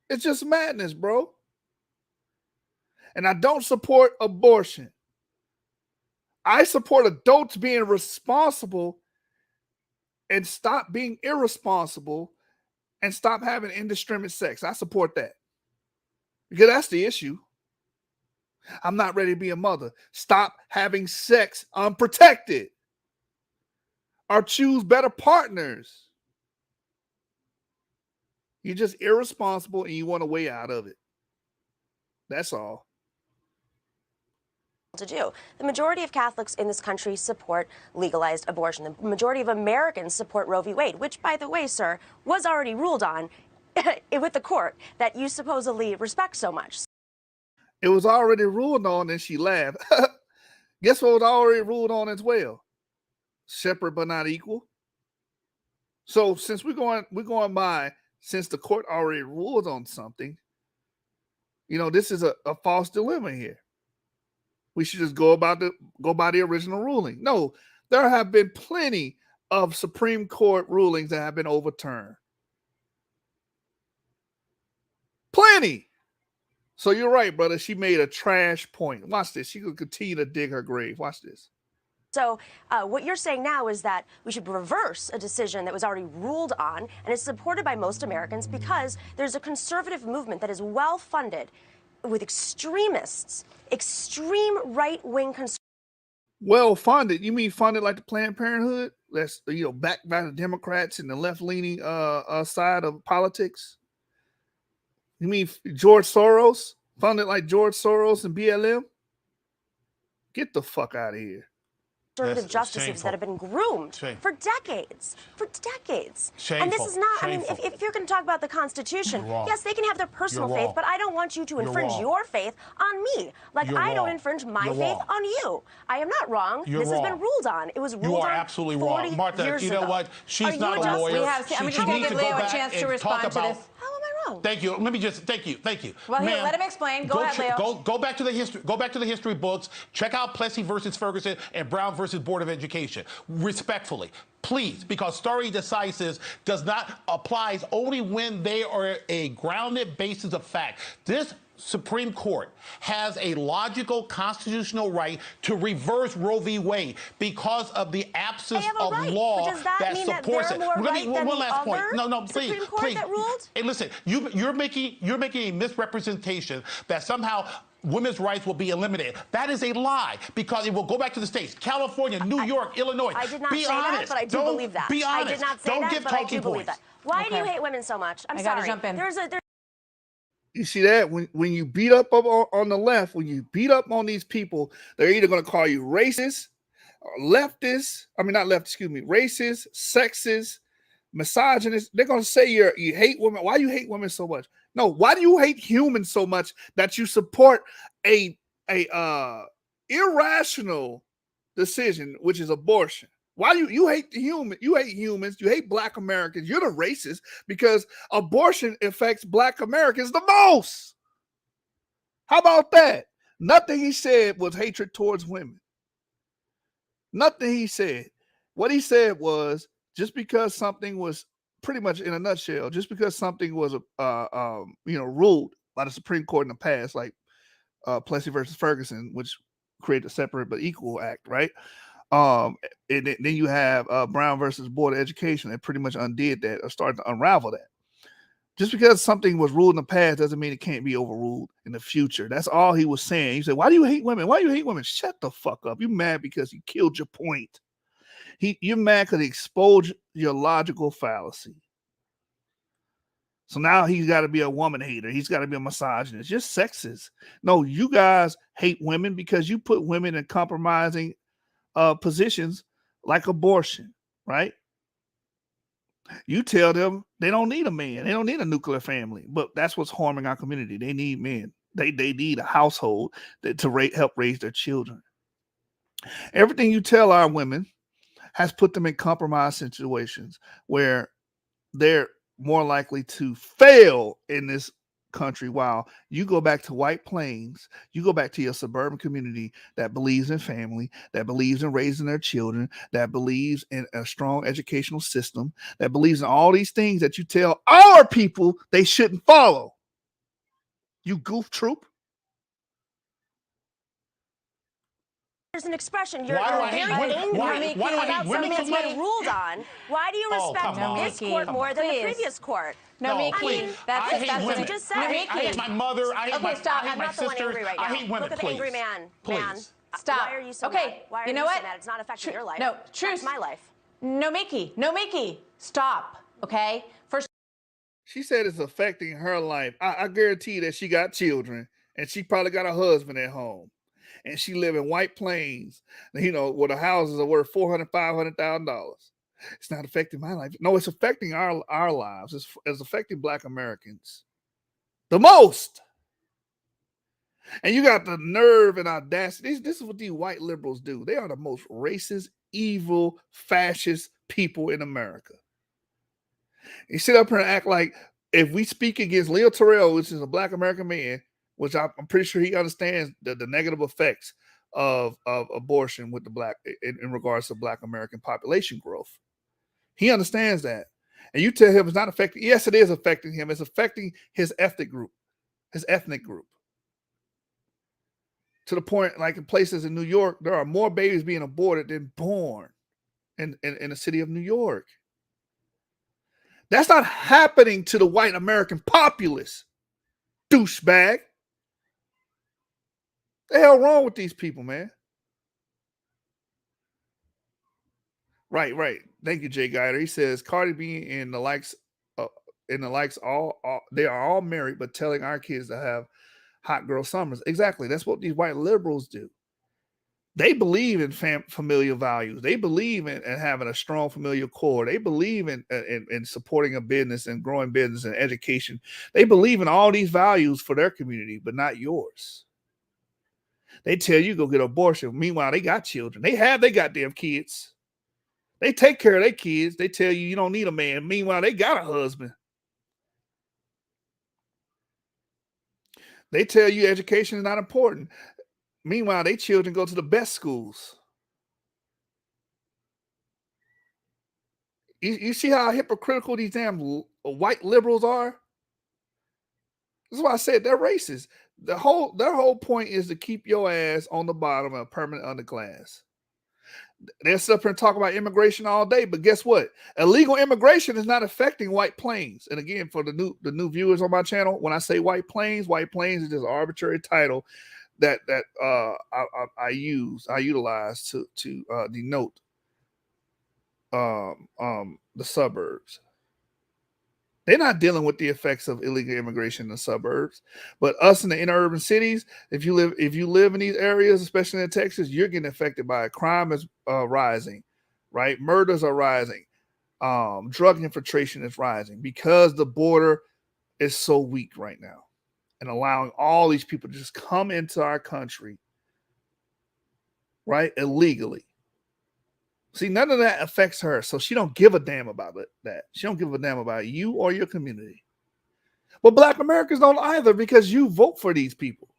It's just madness, bro. And I don't support abortion. I support adults being responsible and stop being irresponsible and stop having indiscriminate sex. I support that because that's the issue. I'm not ready to be a mother. Stop having sex unprotected or choose better partners. You're just irresponsible and you want a way out of it. That's all. To do. The majority of Catholics in this country support legalized abortion. The majority of Americans support Roe v. Wade, which, by the way, sir, was already ruled on with the court that you supposedly respect so much. It was already ruled on, and she laughed. Guess what was already ruled on as well? Separate but not equal. So since we're going by, since the court already ruled on something, this is a false dilemma here. We should just go by the original ruling. No, there have been plenty of Supreme Court rulings that have been overturned. Plenty. So you're right, brother. She made a trash point. Watch this. She could continue to dig her grave. Watch this. So what you're saying now is that we should reverse a decision that was already ruled on and is supported by most Americans because there's a conservative movement that is well funded with extremists, extreme right-wing conservatives. Well funded? You mean funded like the Planned Parenthood? That's backed by the Democrats and the left-leaning side of politics. You mean George Soros? Funded like George Soros and BLM? Get the fuck out of here. Conservative justices that have been groomed for decades. Shameful. And this is not, Shameful. I mean, if you're going to talk about the Constitution, yes, they can have their personal faith, but I don't want you to infringe your faith on me. Like I don't infringe my faith on you. I am not wrong. This has been ruled on. It was ruled on. You are absolutely wrong. Martha, you know what? She's not a lawyer. I'm just going to give Leo a chance to respond to this. How am I wrong? Thank you. Let me just thank you. Well, here, let him explain. Go ahead, Leo. Go back to the history. Go back to the history books. Check out Plessy versus Ferguson and Brown versus Board of Education. Respectfully, please, because stare decisis applies only when they are a grounded basis of fact. This Supreme Court has a logical constitutional right to reverse Roe v. Wade because of the absence of law that supports it. One last point. No, please. That ruled? Hey, listen, you're making a misrepresentation that somehow women's rights will be eliminated. That is a lie because it will go back to the states. California, New York, Illinois. I did not say that, but I do believe that. Be honest. I did not say that, but I do believe that. Why do you hate women so much? I'm sorry. I gotta jump in. You see that when you beat up on the left, when you beat up on these people, they're either going to call you racist, or leftist. I mean, not left. Excuse me, racist, sexist, misogynist. They're going to say you hate women. Why do you hate women so much? No, why do you hate humans so much that you support a irrational decision, which is abortion? Why do you hate you hate humans, you hate Black Americans, you're the racist because abortion affects Black Americans the most. How about that? Nothing he said was hatred towards women. Nothing he said. What he said was just because something was pretty much in a nutshell, just because something was ruled by the Supreme Court in the past, like Plessy versus Ferguson, which created a separate but equal act, right? And then you have Brown versus Board of Education that pretty much undid that or started to unravel that. Just because something was ruled in the past doesn't mean it can't be overruled in the future. That's all he was saying. He said, "Why do you hate women? Why do you hate women?" Shut the fuck up. You mad because he killed your point. You're mad because he exposed your logical fallacy. So now he's got to be a woman hater. He's got to be a misogynist. Just sexist. No, you guys hate women because you put women in compromising positions like abortion, right? You tell them they don't need a man. They don't need a nuclear family. But that's what's harming our community. They need men. They need a household to help raise their children. Everything you tell our women has put them in compromised situations where they're more likely to fail in this country, while you go back to White Plains, you go back to your suburban community that believes in family, that believes in raising their children, that believes in a strong educational system, that believes in all these things that you tell our people they shouldn't follow. You goof troop. There's an expression. You're Why do I very hate women? angry Why do I about hate something women that's so been much? ruled on. Why do you Oh, respect come on. this court more than the Please. previous court? No, Miki, please. that's I hate what women. you just said. I hate my mother. I hate Okay, my, stop. I hate I'm my not the one sisters. angry right now. I hate women. Look at the please. angry man. Please. Man. Stop. Why are you so Okay, mad? Why are you know you what? so mad? It's not affecting your life. No, It's truth. my life. No, Miki, stop. Okay. First. She said it's affecting her life. I guarantee that she got children and she probably got a husband at home. And she live in White Plains, where the houses are worth $400,000, $500,000. It's not affecting my life. No, it's affecting our lives. It's affecting Black Americans the most. And you got the nerve and audacity. This is what these white liberals do. They are the most racist, evil, fascist people in America. You sit up here and act like if we speak against Leo Terrell, which is a Black American man, which I'm pretty sure he understands the negative effects of abortion with the Black in regards to Black American population growth. He understands that. And you tell him it's not affecting. Yes, it is affecting him. It's affecting his ethnic group. To the point, like in places in New York, there are more babies being aborted than born in the city of New York. That's not happening to the white American populace, douchebag. The hell wrong with these people, man? Right. Thank you, Jay Guider. He says Cardi B and the likes, all they are all married, but telling our kids to have hot girl summers. Exactly. That's what these white liberals do. They believe in familial values. They believe in having a strong familial core. They believe in supporting a business and growing business and education. They believe in all these values for their community, but not yours. They tell you go get an abortion. Meanwhile, they got children. They have their goddamn kids. They take care of their kids. They tell you don't need a man. Meanwhile, they got a husband. They tell you education is not important. Meanwhile, their children go to the best schools. You see how hypocritical these damn white liberals are? This is why I said they're racist. Their whole point is to keep your ass on the bottom of a permanent underclass. They'll sit up here and talk about immigration all day, but guess what? Illegal immigration is not affecting White Plains. And again, for the new viewers on my channel, when I say White Plains is just an arbitrary title that I utilize to denote the suburbs. They're not dealing with the effects of illegal immigration in the suburbs, but us in the inner urban cities, if you live in these areas, especially in Texas, you're getting affected by it. Crime is rising, right? Murders are rising. Drug infiltration is rising because the border is so weak right now, and allowing all these people to just come into our country, right, illegally. See, none of that affects her, so she don't give a damn about that. She don't give a damn about you or your community. Well, Black Americans don't either, because you vote for these people.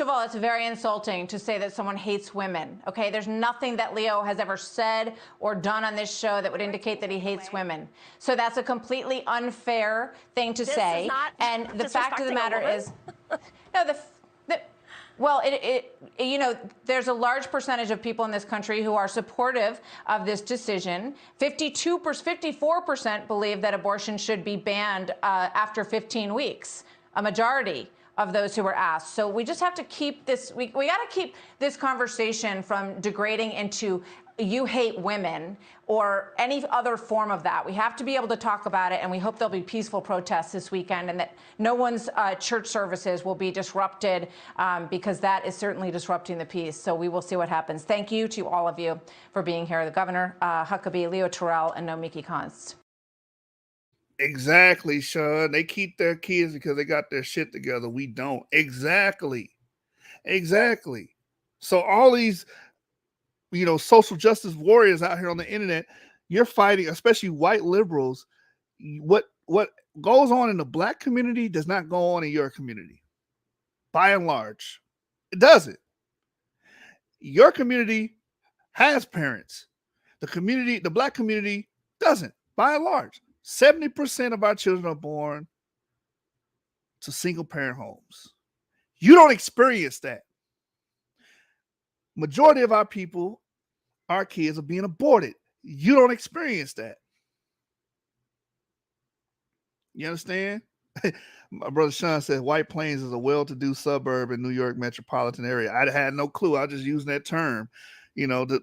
of all, it's very insulting to say that someone hates women, okay? There's nothing that Leo has ever said or done on this show that would indicate that he hates women. So that's a completely unfair thing to say. And the fact of the matter is, no, well, you know, there's a large percentage of people in this country who are supportive of this decision. 54% believe that abortion should be banned after 15 weeks, a majority of those who were asked. So we just have to keep this, we got to keep this conversation from degrading into you hate women or any other form of that. We have to be able to talk about it, and we hope there'll be peaceful protests this weekend and that no one's church services will be disrupted because that is certainly disrupting the peace. So we will see what happens. Thank you to all of you for being here. The Governor Huckabee, Leo Terrell, and Nomiki Konst. Exactly, Sean. They keep their kids because they got their shit together. We don't. Exactly. So all these, you know, social justice warriors out here on the internet, you're fighting, especially white liberals. What goes on in the black community does not go on in your community. By and large, it doesn't. Your community has parents. The black community doesn't, by and large. 70% of our children are born to single parent homes. You don't experience that. Majority of our people, our kids, are being aborted. You don't experience that. You understand? My brother Sean said White Plains is a well-to-do suburb in New York metropolitan area. I had no clue. I was just using that term, you know, to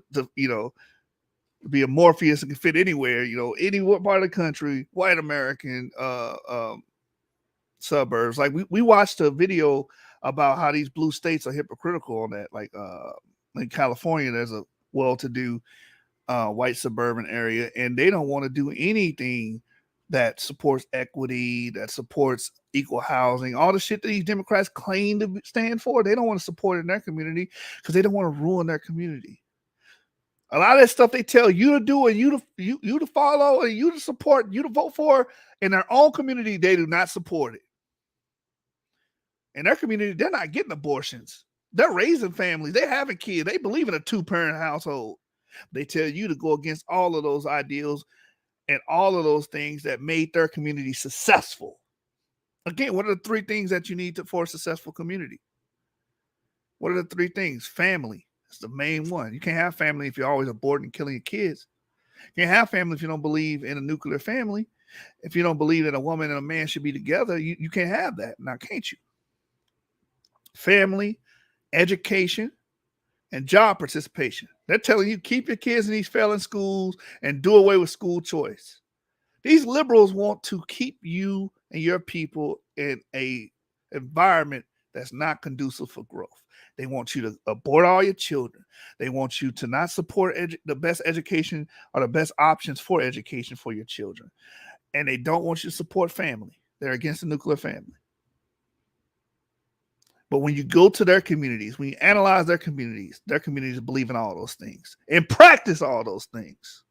be a Morpheus and can fit anywhere, you know, any part of the country, white American suburbs. Like we watched a video about how these blue states are hypocritical on that. Like in California, there's a well-to-do white suburban area, and they don't want to do anything that supports equity, that supports equal housing, all the shit that these Democrats claim to stand for. They don't want to support it in their community because they don't want to ruin their community. A lot of that stuff they tell you to do and you to follow and you to support, you to vote for, in their own community, they do not support it. In their community, they're not getting abortions. They're raising families. They're having kids. They believe in a 2-parent household. They tell you to go against all of those ideals and all of those things that made their community successful. Again, what are the 3 things that you need for a successful community? What are the 3 things? Family. It's the main one. You can't have family if you're always aborting and killing your kids. You can't have family if you don't believe in a nuclear family. If you don't believe that a woman and a man should be together, you can't have that. Now, can't you? Family, education, and job participation. They're telling you keep your kids in these felon schools and do away with school choice. These liberals want to keep you and your people in a environment that's not conducive for growth. They want you to abort all your children. They want you to not support the best education or the best options for education for your children. And they don't want you to support family. They're against the nuclear family. But when you go to their communities, when you analyze their communities believe in all those things and practice all those things.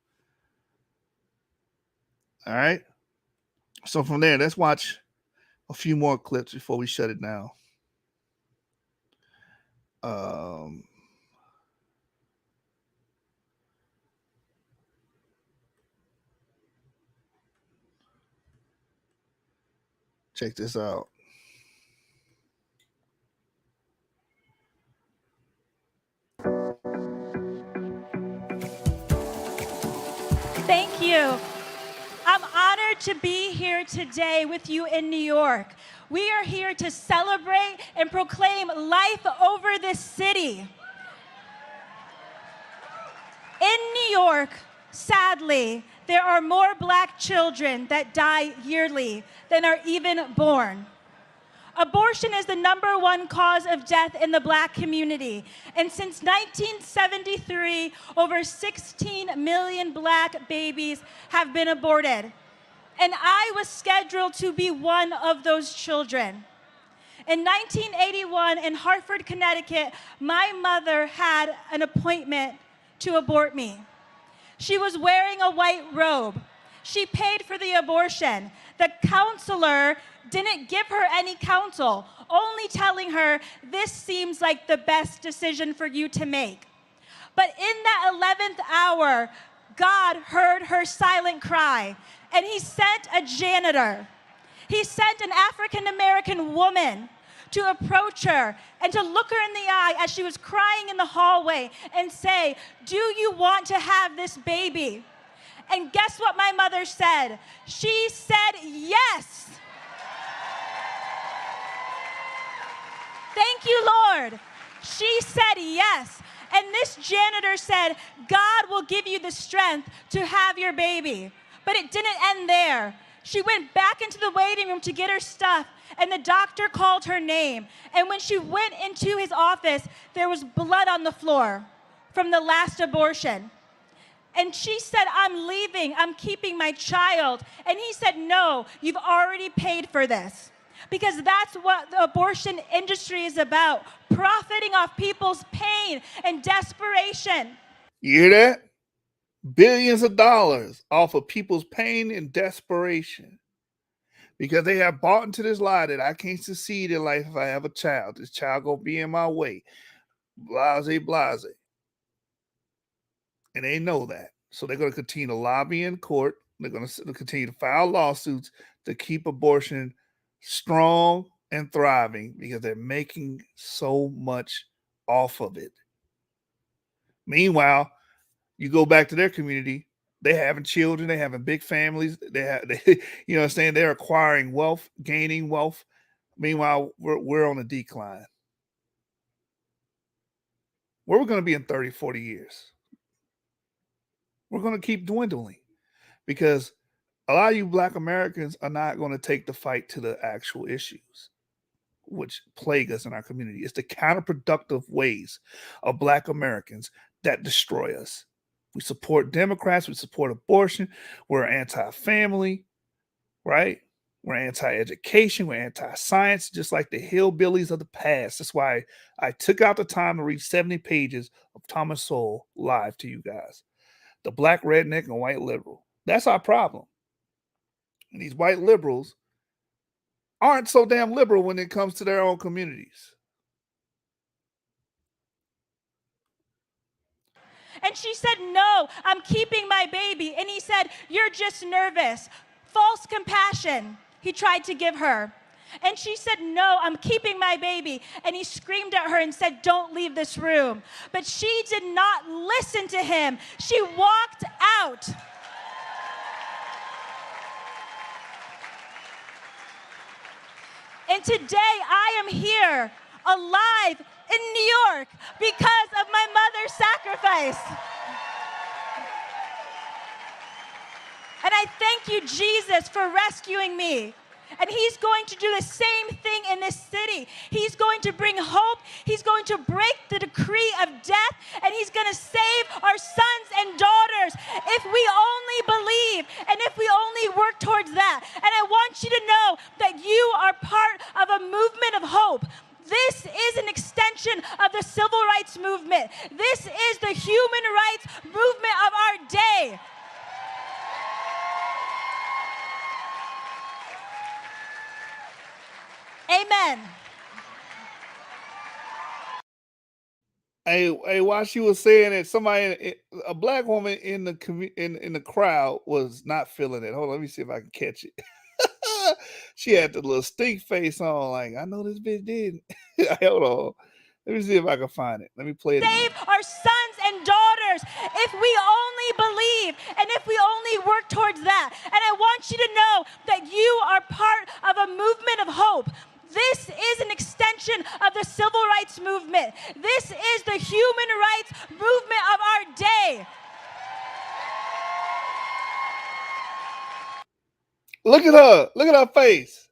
All right. So from there, let's watch a few more clips before we shut it down. Check this out. Thank you. I'm honored to be here today with you in New York. We are here to celebrate and proclaim life over this city. In New York, sadly, there are more Black children that die yearly than are even born. Abortion is the #1 cause of death in the Black community. And since 1973, over 16 million Black babies have been aborted. And I was scheduled to be one of those children. In 1981, in Hartford, Connecticut, my mother had an appointment to abort me. She was wearing a white robe. she paid for the abortion. The counselor didn't give her any counsel, only telling her, this seems like the best decision for you to make. But in that 11th hour, God heard her silent cry, and he sent a janitor. He sent an African-American woman to approach her and to look her in the eye as she was crying in the hallway and say, do you want to have this baby? And guess what my mother said? She said yes. Thank you, Lord. She said yes. And this janitor said, God will give you the strength to have your baby. But it didn't end there. She went back into the waiting room to get her stuff, and the doctor called her name. And when she went into his office, there was blood on the floor from the last abortion. And she said, I'm leaving, I'm keeping my child. And he said, no, you've already paid for this. Because that's what the abortion industry is about, profiting off people's pain and desperation. You hear that? Billions of dollars off of people's pain and desperation. Because they have bought into this lie that I can't succeed in life if I have a child. This child gonna be in my way. Blase, blase. And they know that. So they're going to continue to lobby in court. They're going to continue to file lawsuits to keep abortion strong and thriving because they're making so much off of it. Meanwhile, you go back to their community, they having children, they having big families, you know what I'm saying? They're acquiring wealth, gaining wealth. Meanwhile, we're on a decline. Where we're going to be in 30, 40 years? We're going to keep dwindling because a lot of you Black Americans are not going to take the fight to the actual issues which plague us in our community. It's the counterproductive ways of Black Americans that destroy us. We support Democrats. We support abortion. We're anti-family, right? We're anti-education. We're anti-science, just like the hillbillies of the past. That's why I took out the time to read 70 pages of Thomas Sowell live to you guys. The Black redneck and white liberal. That's our problem. And these white liberals aren't so damn liberal when it comes to their own communities. And she said, no, I'm keeping my baby. And he said, you're just nervous. False compassion he tried to give her. And she said, no, I'm keeping my baby. And he screamed at her and said, don't leave this room. But she did not listen to him. She walked out. And today I am here, alive in New York, because of my mother's sacrifice. And I thank you, Jesus, for rescuing me. And he's going to do the same thing in this city. He's going to bring hope. He's going to break the decree of death. And he's going to save our sons and daughters if we only believe and if we only work towards that. And I want you to know that you are part of a movement of hope. This is an extension of the civil rights movement. This is the human rights movement of our day. Amen. Hey, while she was saying it, somebody, a Black woman in the crowd was not feeling it. Hold on, let me see if I can catch it. She had the little stink face on, like, I know this bitch did. Hold on. Let me see if I can find it. Let me play it. Save our sons and daughters if we only believe and if we only work towards that. And I want you to know that you are part of a movement of hope. This is an extension of the civil rights movement. This is the human rights movement of our day. Look at her. Look at her face.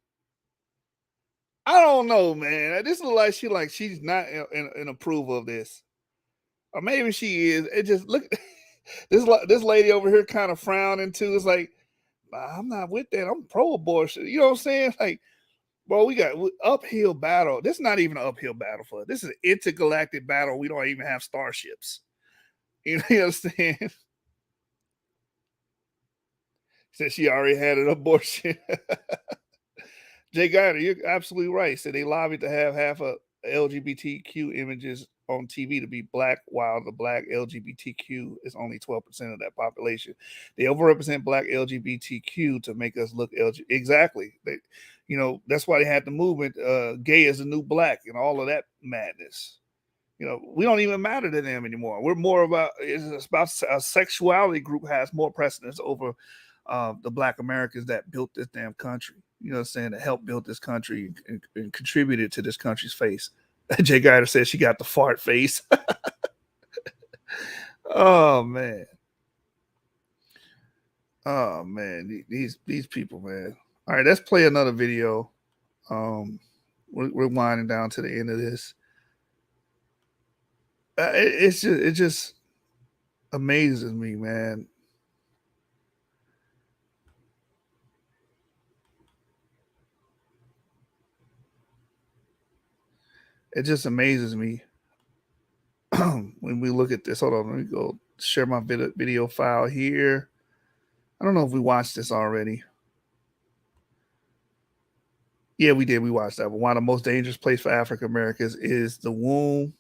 I don't know, man. This looks like she's not in approval of this. Or maybe she is. It just look this lady over here kind of frowning too. It's like, I'm not with that. I'm pro-abortion. You know what I'm saying? Like, bro, we got uphill battle. This is not even an uphill battle for us. This is an intergalactic battle. We don't even have starships. You know what I'm saying? Said she already had an abortion. Jay Guyder, you're absolutely right. Said they lobbied to have half of LGBTQ images on TV to be black, while the black LGBTQ is only 12% of that population. They overrepresent black LGBTQ to make us look exactly. They, that's why they had the movement, gay is the new black, and all of that madness. We don't even matter to them anymore. We're more about, it's about a sexuality group has more precedence over the black Americans that built this damn country. You know what I'm saying? That helped build this country and contributed to this country's face. Jay Guyder said she got the fart face. Oh man. Oh man, these people, man. All right, let's play another video. We're winding down to the end of this. It just amazes me, man. It just amazes me when we look at this. Hold on, let me go share my video file here. I don't know if we watched this already. Yeah, we did. We watched that. But one of the most dangerous places for African Americans is the womb.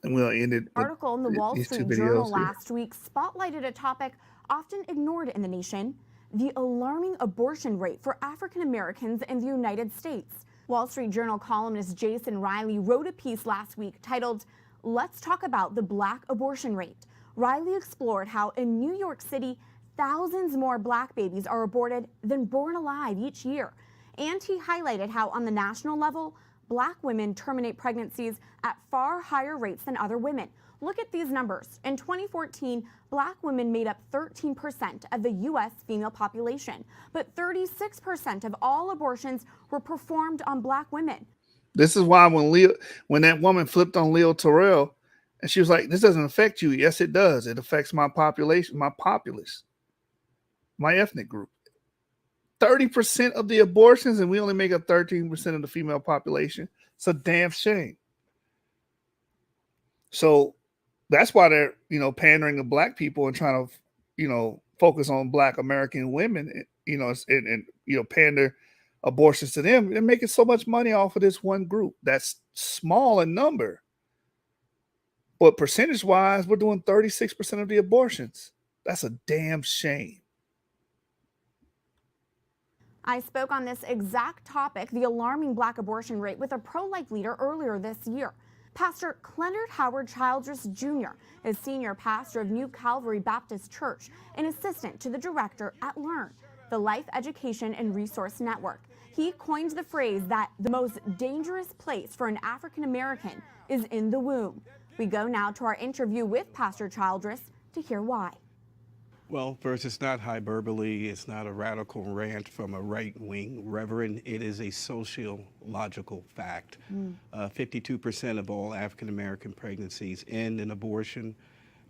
And we'll end it. Article in the Wall Street Journal last week spotlighted a topic often ignored in the nation: the alarming abortion rate for African Americans in the United States. Wall Street Journal columnist Jason Riley wrote a piece last week titled, "Let's Talk About the Black Abortion Rate." Riley explored how in New York City, thousands more black babies are aborted than born alive each year. And he highlighted how on the national level, black women terminate pregnancies at far higher rates than other women. Look at these numbers. In 2014, black women made up 13% of the U.S. female population, but 36% of all abortions were performed on black women. This is why when that woman flipped on Leo Terrell, and she was like, "This doesn't affect you." Yes, it does. It affects my population, my populace, my ethnic group. 30% of the abortions, and we only make up 13% of the female population. It's a damn shame. So that's why they're, pandering to black people and trying to, focus on black American women, and pander abortions to them. They're making so much money off of this one group that's small in number. But percentage-wise, we're doing 36% of the abortions. That's a damn shame. I spoke on this exact topic, the alarming black abortion rate, with a pro-life leader earlier this year. Pastor Cleonard Howard Childress Jr. is senior pastor of New Calvary Baptist Church and assistant to the director at Learn, the Life Education and Resource Network. He coined the phrase that the most dangerous place for an African American is in the womb. We go now to our interview with Pastor Childress to hear why. Well, first, it's not hyperbole. It's not a radical rant from a right-wing reverend. It is a sociological fact. 52% of all African-American pregnancies end in abortion,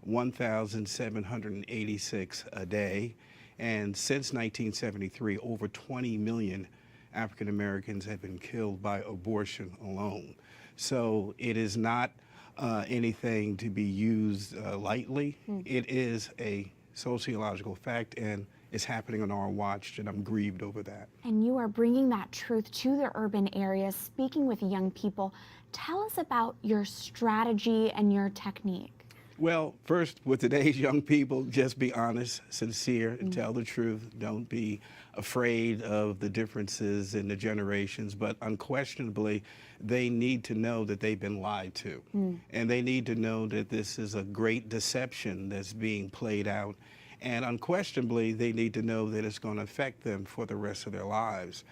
1,786 a day. And since 1973, over 20 million African-Americans have been killed by abortion alone. So it is not anything to be used lightly. It is a sociological fact, and it's happening on our watch, and I'm grieved over that. And you are bringing that truth to the urban areas, speaking with young people. Tell us about your strategy and your technique. Well, first, with today's young people, just be honest, sincere, and tell the truth. Don't be afraid of the differences in the generations, but unquestionably, they need to know that they've been lied to. And they need to know that this is a great deception that's being played out. And unquestionably, they need to know that it's going to affect them for the rest of their lives.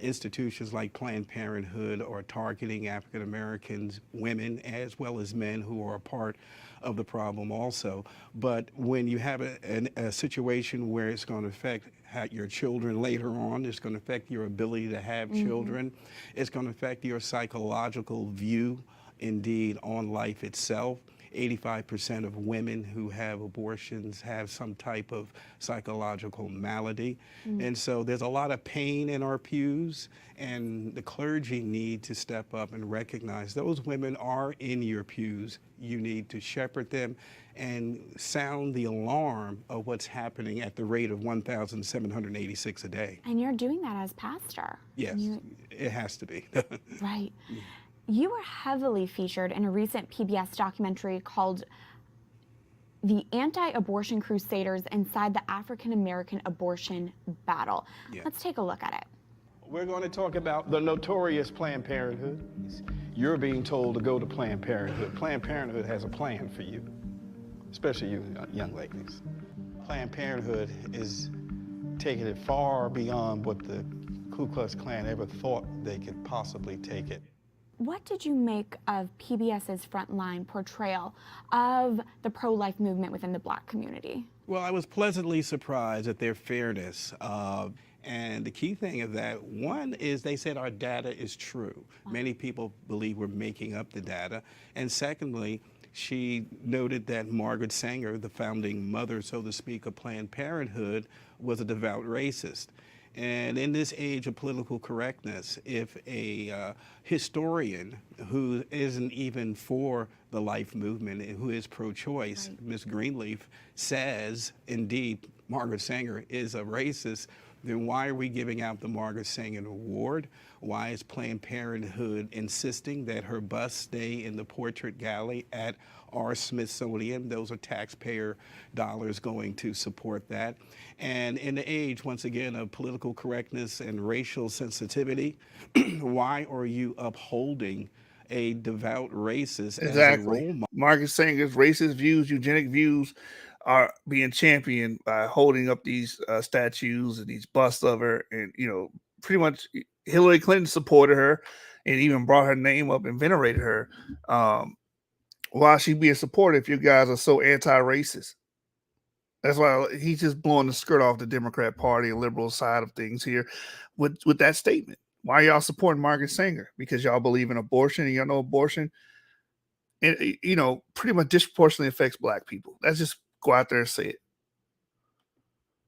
Institutions like Planned Parenthood are targeting African Americans, women, as well as men who are a part of the problem also. But when you have a situation where it's going to affect your children later on, it's going to affect your ability to have children, it's going to affect your psychological view, indeed, on life itself. 85% of women who have abortions have some type of psychological malady. And so there's a lot of pain in our pews, and the clergy need to step up and recognize those women are in your pews. You need to shepherd them and sound the alarm of what's happening at the rate of 1,786 a day. And you're doing that as pastor. Yes, it has to be. Right. You were heavily featured in a recent PBS documentary called The Anti-Abortion Crusaders Inside the African American Abortion Battle. Let's take a look at it. We're going to talk about the notorious Planned Parenthood. You're being told to go to Planned Parenthood. Planned Parenthood has a plan for you, especially you young ladies. Planned Parenthood is taking it far beyond what the Ku Klux Klan ever thought they could possibly take it. What did you make of PBS's frontline portrayal of the pro-life movement within the Black community? Well, I was pleasantly surprised at their fairness. And the key thing of that, one is they said our data is true. Many people believe we're making up the data. And secondly, she noted that Margaret Sanger, the founding mother, so to speak, of Planned Parenthood, was a devout racist. And in this age of political correctness, if a historian who isn't even for the life movement and who is pro-choice, Ms. Greenleaf, says, indeed, Margaret Sanger is a racist, then why are we giving out the Margaret Sanger Award? Why is Planned Parenthood insisting that her bust stay in the Portrait Gallery at our Smithsonian? Those are taxpayer dollars going to support that. And in the age, once again, of political correctness and racial sensitivity, why are you upholding a devout racist as a role model? Margaret Sanger's racist views, eugenic views, are being championed by holding up these statues and these busts of her. And, you know, pretty much Hillary Clinton supported her and even brought her name up and venerated her. Why she being supported if you guys are so anti-racist? That's why he's just blowing the skirt off the Democrat Party and liberal side of things here with that statement. Why are y'all supporting Margaret Sanger? Because y'all believe in abortion and y'all know abortion, and, you know, pretty much disproportionately affects Black people. Let's just go out there and say it.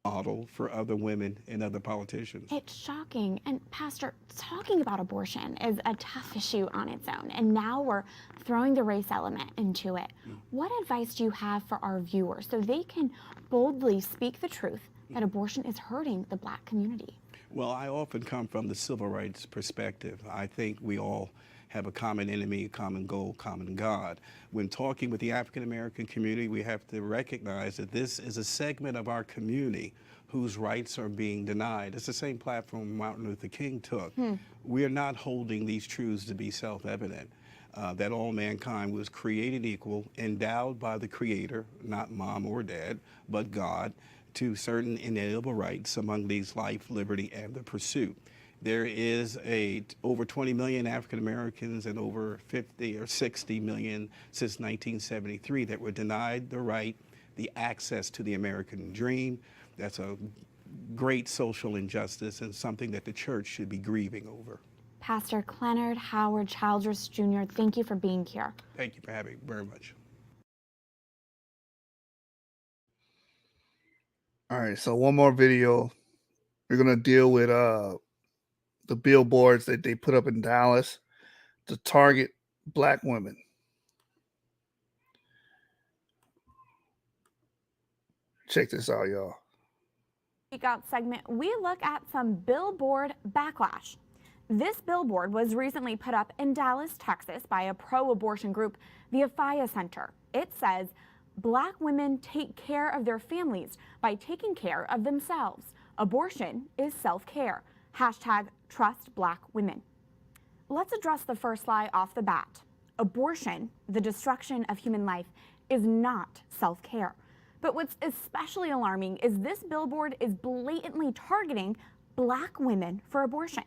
Model for other women and other politicians. It's shocking. And Pastor, talking about abortion is a tough issue on its own. And now we're throwing the race element into it. What advice do you have for our viewers so they can boldly speak the truth that abortion is hurting the Black community? Well, I often come from the civil rights perspective. I think we all have a common enemy, a common goal, common God. When talking with the African American community, we have to recognize that this is a segment of our community whose rights are being denied. It's the same platform Martin Luther King took. We are not holding these truths to be self-evident, that all mankind was created equal, endowed by the Creator, not mom or dad, but God, to certain inalienable rights, among these life, liberty, and the pursuit. There is over 20 million African Americans and over 50 or 60 million since 1973 that were denied the right, the access to the American dream. That's a great social injustice and something that the church should be grieving over. Pastor Clenard Howard Childress Jr., thank you for being here. Thank you for having me very much. All right, so one more video. We're going to deal with the billboards that they put up in Dallas to target Black women. Check this out, y'all. Speak Out segment, we look at some billboard backlash. This billboard was recently put up in Dallas, Texas by a pro-abortion group, the Afia Center. It says, Black women take care of their families by taking care of themselves. Abortion is self-care. Hashtag trust Black women. Let's address the first lie off the bat. Abortion, the destruction of human life, is not self-care. But what's especially alarming is this billboard is blatantly targeting Black women for abortion.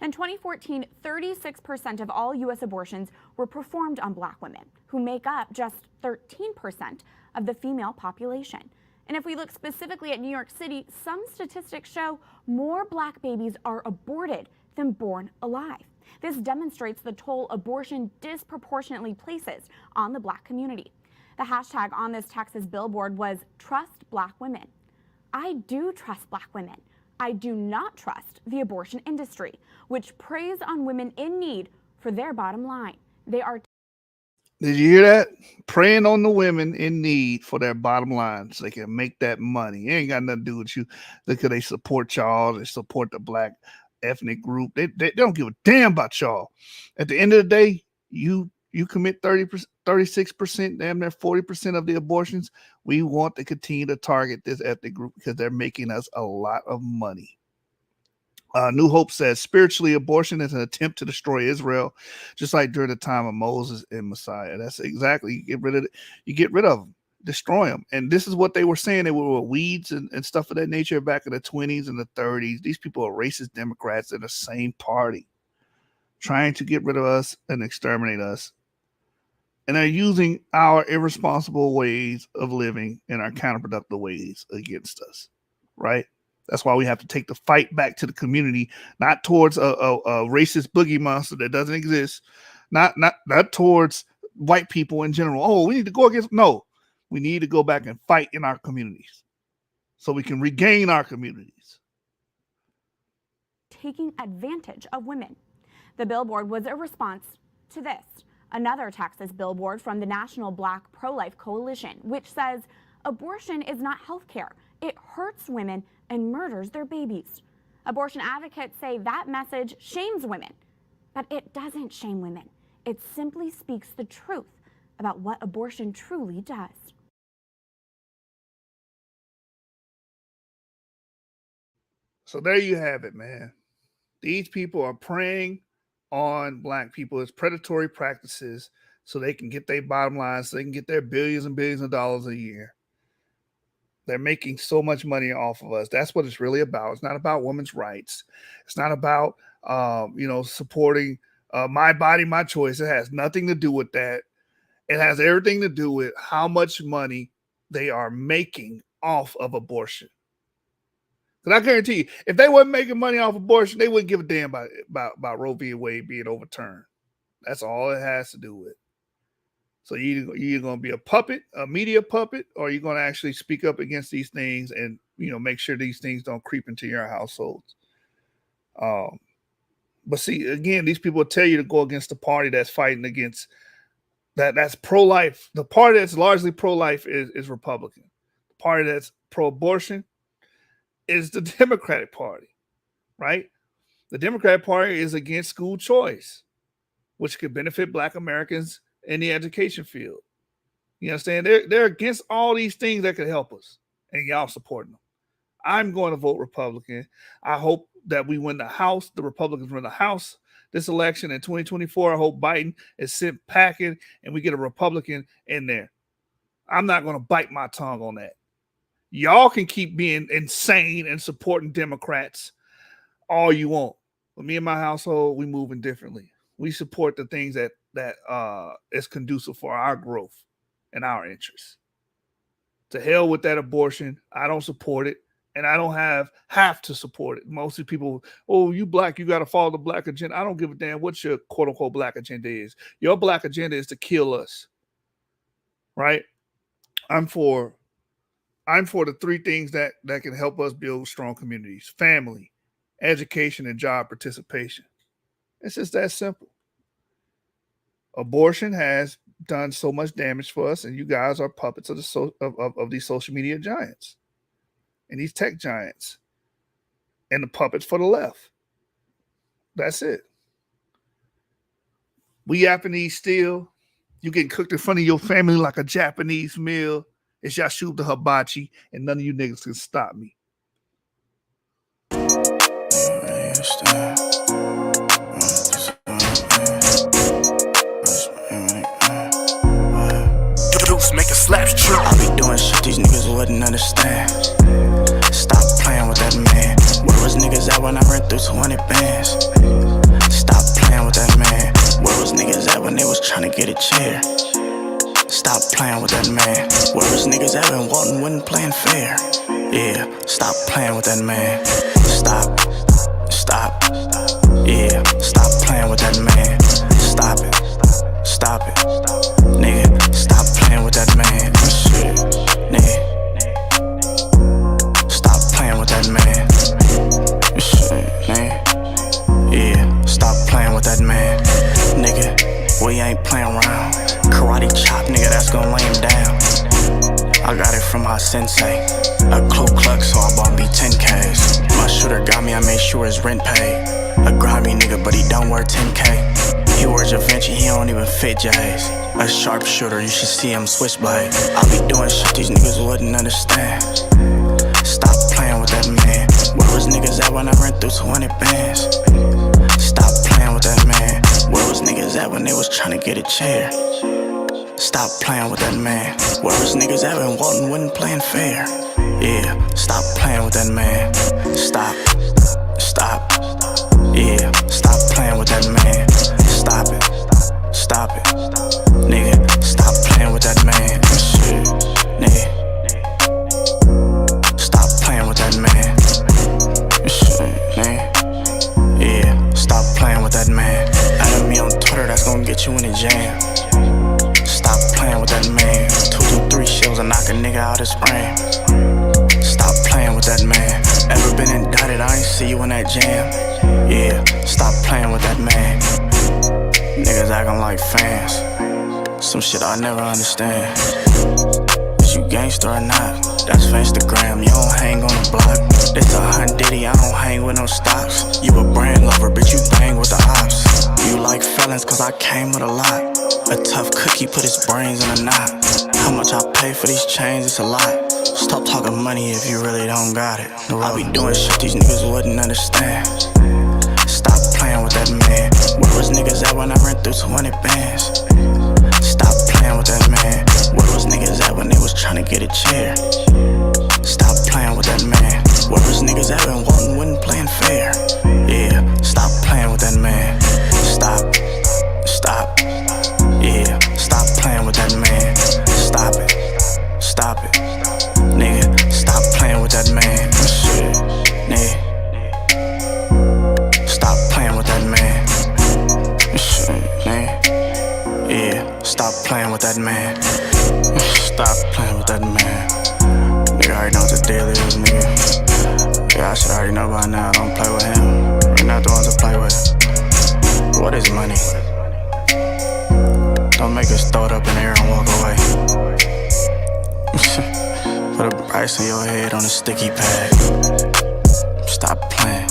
In 2014, 36% of all U.S. abortions were performed on Black women, who make up just 13% of the female population. And if we look specifically at New York City, some statistics show more Black babies are aborted than born alive. This demonstrates the toll abortion disproportionately places on the Black community. The hashtag on this Texas billboard was "Trust Black Women." I do trust Black women. I do not trust the abortion industry, which preys on women in need for their bottom line. They are. Did you hear that? Preying on the women in need for their bottom line so they can make that money. It ain't got nothing to do with you because they support y'all. They support the Black ethnic group. They don't give a damn about y'all. At the end of the day, you commit 30%, 36%, damn near 40% of the abortions. We want to continue to target this ethnic group because they're making us a lot of money. New Hope says, spiritually, abortion is an attempt to destroy Israel, just like during the time of Moses and Messiah. That's exactly, you get rid of them, destroy them. And this is what they were saying. They were weeds and stuff of that nature back in the 20s and the 30s. These people are racist Democrats in the same party, trying to get rid of us and exterminate us. And they're using our irresponsible ways of living and our counterproductive ways against us, right? That's why we have to take the fight back to the community, not towards a racist boogie monster that doesn't exist, not towards white people in general. Oh, we need to go against. No, we need to go back and fight in our communities so we can regain our communities. Taking advantage of women. The billboard was a response to this. Another Texas billboard from the National Black Pro-Life Coalition, which says abortion is not health care. It hurts women and murders their babies. Abortion advocates say that message shames women, but it doesn't shame women. It simply speaks the truth about what abortion truly does. So there you have it, man. These people are preying on Black people as predatory practices so they can get their bottom line, so they can get their billions and billions of dollars a year. They're making so much money off of us. That's what it's really about. It's not about women's rights. It's not about, supporting my body, my choice. It has nothing to do with that. It has everything to do with how much money they are making off of abortion. Because I guarantee you, if they weren't making money off abortion, they wouldn't give a damn about Roe v. Wade being overturned. That's all it has to do with. So you're going to be a puppet, a media puppet, or you're going to actually speak up against these things and, make sure these things don't creep into your households. But see, again, these people tell you to go against the party that's fighting against that's pro-life. The party that's largely pro-life is Republican. The party that's pro-abortion is the Democratic Party, right? The Democratic Party is against school choice, which could benefit Black Americans in the education field. You understand? They're against all these things that could help us, and y'all supporting them. I'm going to vote Republican. I hope that we win the House. The Republicans win the House this election in 2024. I hope Biden is sent packing and we get a Republican in there. I'm not going to bite my tongue on that. Y'all can keep being insane and supporting Democrats all you want. But me and my household, we moving differently. We support the things that is conducive for our growth and our interests. To hell with that abortion. I don't support it, and I don't have to support it. Most people, oh, you Black, you got to follow the Black agenda. I don't give a damn what your quote unquote Black agenda is. Your Black agenda is to kill us, right? I'm for the three things that can help us build strong communities: family, education, and job participation. It's just that simple. Abortion has done so much damage for us, and you guys are puppets of these social media giants and these tech giants and the puppets for the left. That's it. We Japanese still. You getting cooked in front of your family like a Japanese meal. It's Yashub the Hibachi, and none of you niggas can stop me. Make a slap true. I be doing shit these niggas wouldn't understand. Stop playing with that man. Where was niggas at when I ran through 200 bands? Stop playing with that man. Where was niggas at when they was trying to get a chair? Stop playing with that man. Where was niggas at when Walton wasn't playing fair? Yeah, stop playing with that man. Stop. Yeah, stop playing with that man. Stop it. Nigga, stop playing with that man. ain't playing around. Karate chop, nigga, that's gon' lay him down. I got it from my sensei. A Ku Klux, so I bought me 10Ks. My shooter got me, I made sure his rent paid. A grimy nigga, but he don't wear 10K. He wears Givenchy, he don't even fit J's. A sharpshooter, you should see him switchblade. I be doing shit these niggas wouldn't understand. Stop playing with that man. Where was niggas at when I ran through 200 bands? Stop playing with that man. Where was niggas at when they was trying to get a chair? Stop playing with that man. Where was niggas at when Walton wasn't playing fair? Yeah, stop playing with that man. Stop. Yeah, stop playing with that man. Stop it. Nigga, stop playing with that man. Shit, nigga. Stop playing with that man. Shit, nigga. Yeah, stop playing with that man. Add me on Twitter, that's gonna get you in a jam. Stop playing with that man. 223 shells and knock a nigga out his frame. Stop playing with that man. Ever been indicted? I ain't see you in that jam. Yeah, stop playing with that man. Niggas acting like fans. Some shit I never understand. Is you gangster or not? That's for Instagram, you don't hang on the block. It's a hunt Diddy, I don't hang with no stocks. You a brand lover, bitch, you bang with the ops. You like felons, cause I came with a lot. A tough cookie put his brains in a knot. How much I pay for these chains, it's a lot. Stop talking money if you really don't got it. I be doing shit these niggas wouldn't understand. Stop playing with that man. Where was niggas at when I ran through 200 bands? Stop playing with that man. Where was niggas at when they was trying to get a chair? Stop playing with that man. Where was niggas at when Walton wasn't playing fair? Yeah, stop playing with that man. Stop. Yeah, stop playing with that man. Stop it. Nigga, stop playing with that man. Shit, nigga. Stop playing with that man. Shit, nigga. Yeah, stop playing with that man. Stop playing with that man. Nigga already know what the deal is, nigga. Yeah, I should already know by now. Don't play with him. We're not the ones to play with. What is money? Don't make us throw it up in the air and walk away. Put a price on your head on a sticky pad. Stop playing.